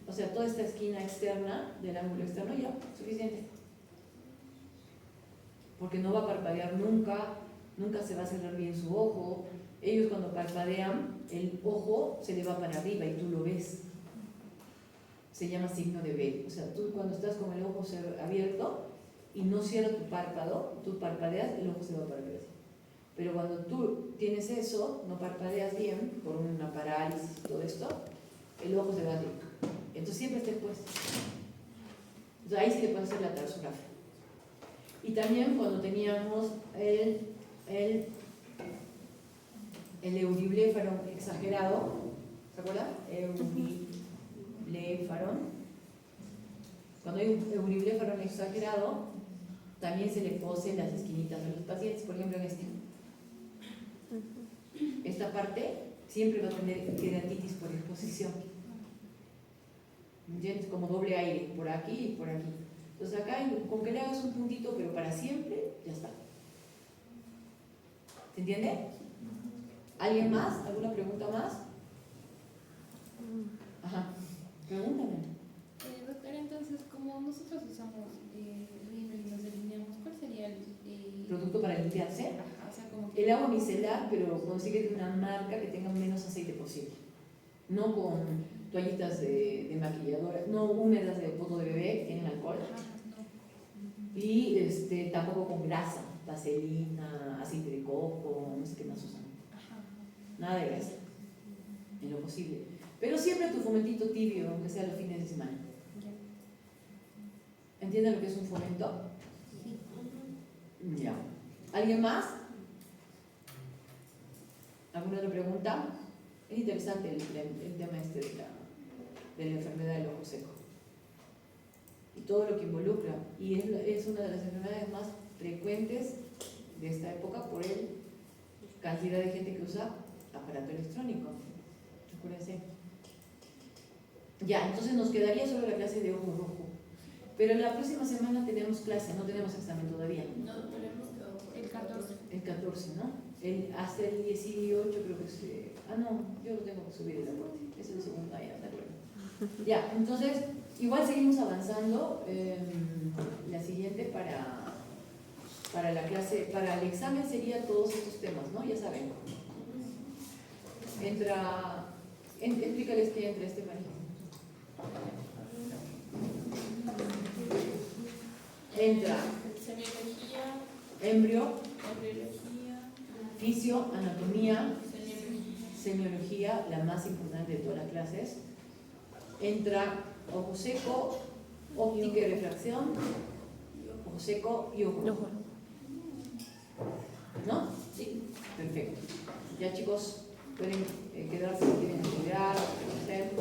o sea, toda esta esquina externa del ángulo externo, ya, suficiente. Porque no va a parpadear nunca, nunca se va a cerrar bien su ojo. Ellos cuando parpadean, el ojo se le va para arriba y tú lo ves. Se llama signo de Bell. O sea, tú cuando estás con el ojo abierto y no cierras tu párpado, tú parpadeas, el ojo se va para arriba. Pero cuando tú tienes eso, no parpadeas bien, por una parálisis y todo esto, el ojo se va así. Entonces siempre está expuesto. Entonces ahí sí le puedes hacer la tarsografía. Y también cuando teníamos el euribléfaro exagerado, ¿se acuerdan? Euribléfaro. Cuando hay un euribléfaro exagerado, también se le cosen las esquinitas a los pacientes, por ejemplo en esta parte siempre va a tener queratitis por exposición. ¿Entiendes? Como doble aire, por aquí y por aquí. Entonces acá con que le hagas un puntito, pero para siempre, ya está. ¿Se entiende? ¿Alguien más? ¿Alguna pregunta más? Ajá. Pregúntame. Doctora, entonces, como nosotros usamos rímel y nos delineamos, ¿cuál sería el Producto para limpiarse. Ajá, o sea, como que... El agua micelar, pero consigue de una marca que tenga menos aceite posible. No con toallitas de maquilladora, no húmedas de poto de bebé, tienen alcohol. Ajá, no. Y tampoco con grasa, vaselina, aceite de coco, no sé qué más usan. Ajá. Nada de grasa, en lo posible. Pero siempre tu fomentito tibio, aunque sea los fines de semana. Ya. ¿Entienden lo que es un fomento? Sí. Ya. ¿Alguien más? ¿Alguna otra pregunta? Es interesante el tema este de la enfermedad del ojo seco. Y todo lo que involucra. Y es una de las enfermedades más frecuentes de esta época por la cantidad de gente que usa aparato electrónico. Acuérdense. Ya, entonces nos quedaría solo la clase de ojo rojo. Pero la próxima semana tenemos clase, no tenemos examen todavía. No, tenemos el 14. El 14, ¿no? Hasta el 18 creo que es... no, yo lo tengo que subir el aporte. Es el segundo, ya, de acuerdo. Ya, entonces, igual seguimos avanzando. La siguiente para la clase, para el examen sería todos estos temas, ¿no? Ya saben. Explícales qué entra Estefanía. Entra Semiología, embrio, embriología, fisio, anatomía, semiología. semiología, la más importante de todas las clases. Entra ojo seco, óptica y refracción, ojo seco y ojo rojo. ¿No? Sí. Perfecto. Ya chicos, pueden quedarse si quieren estudiar, hacer,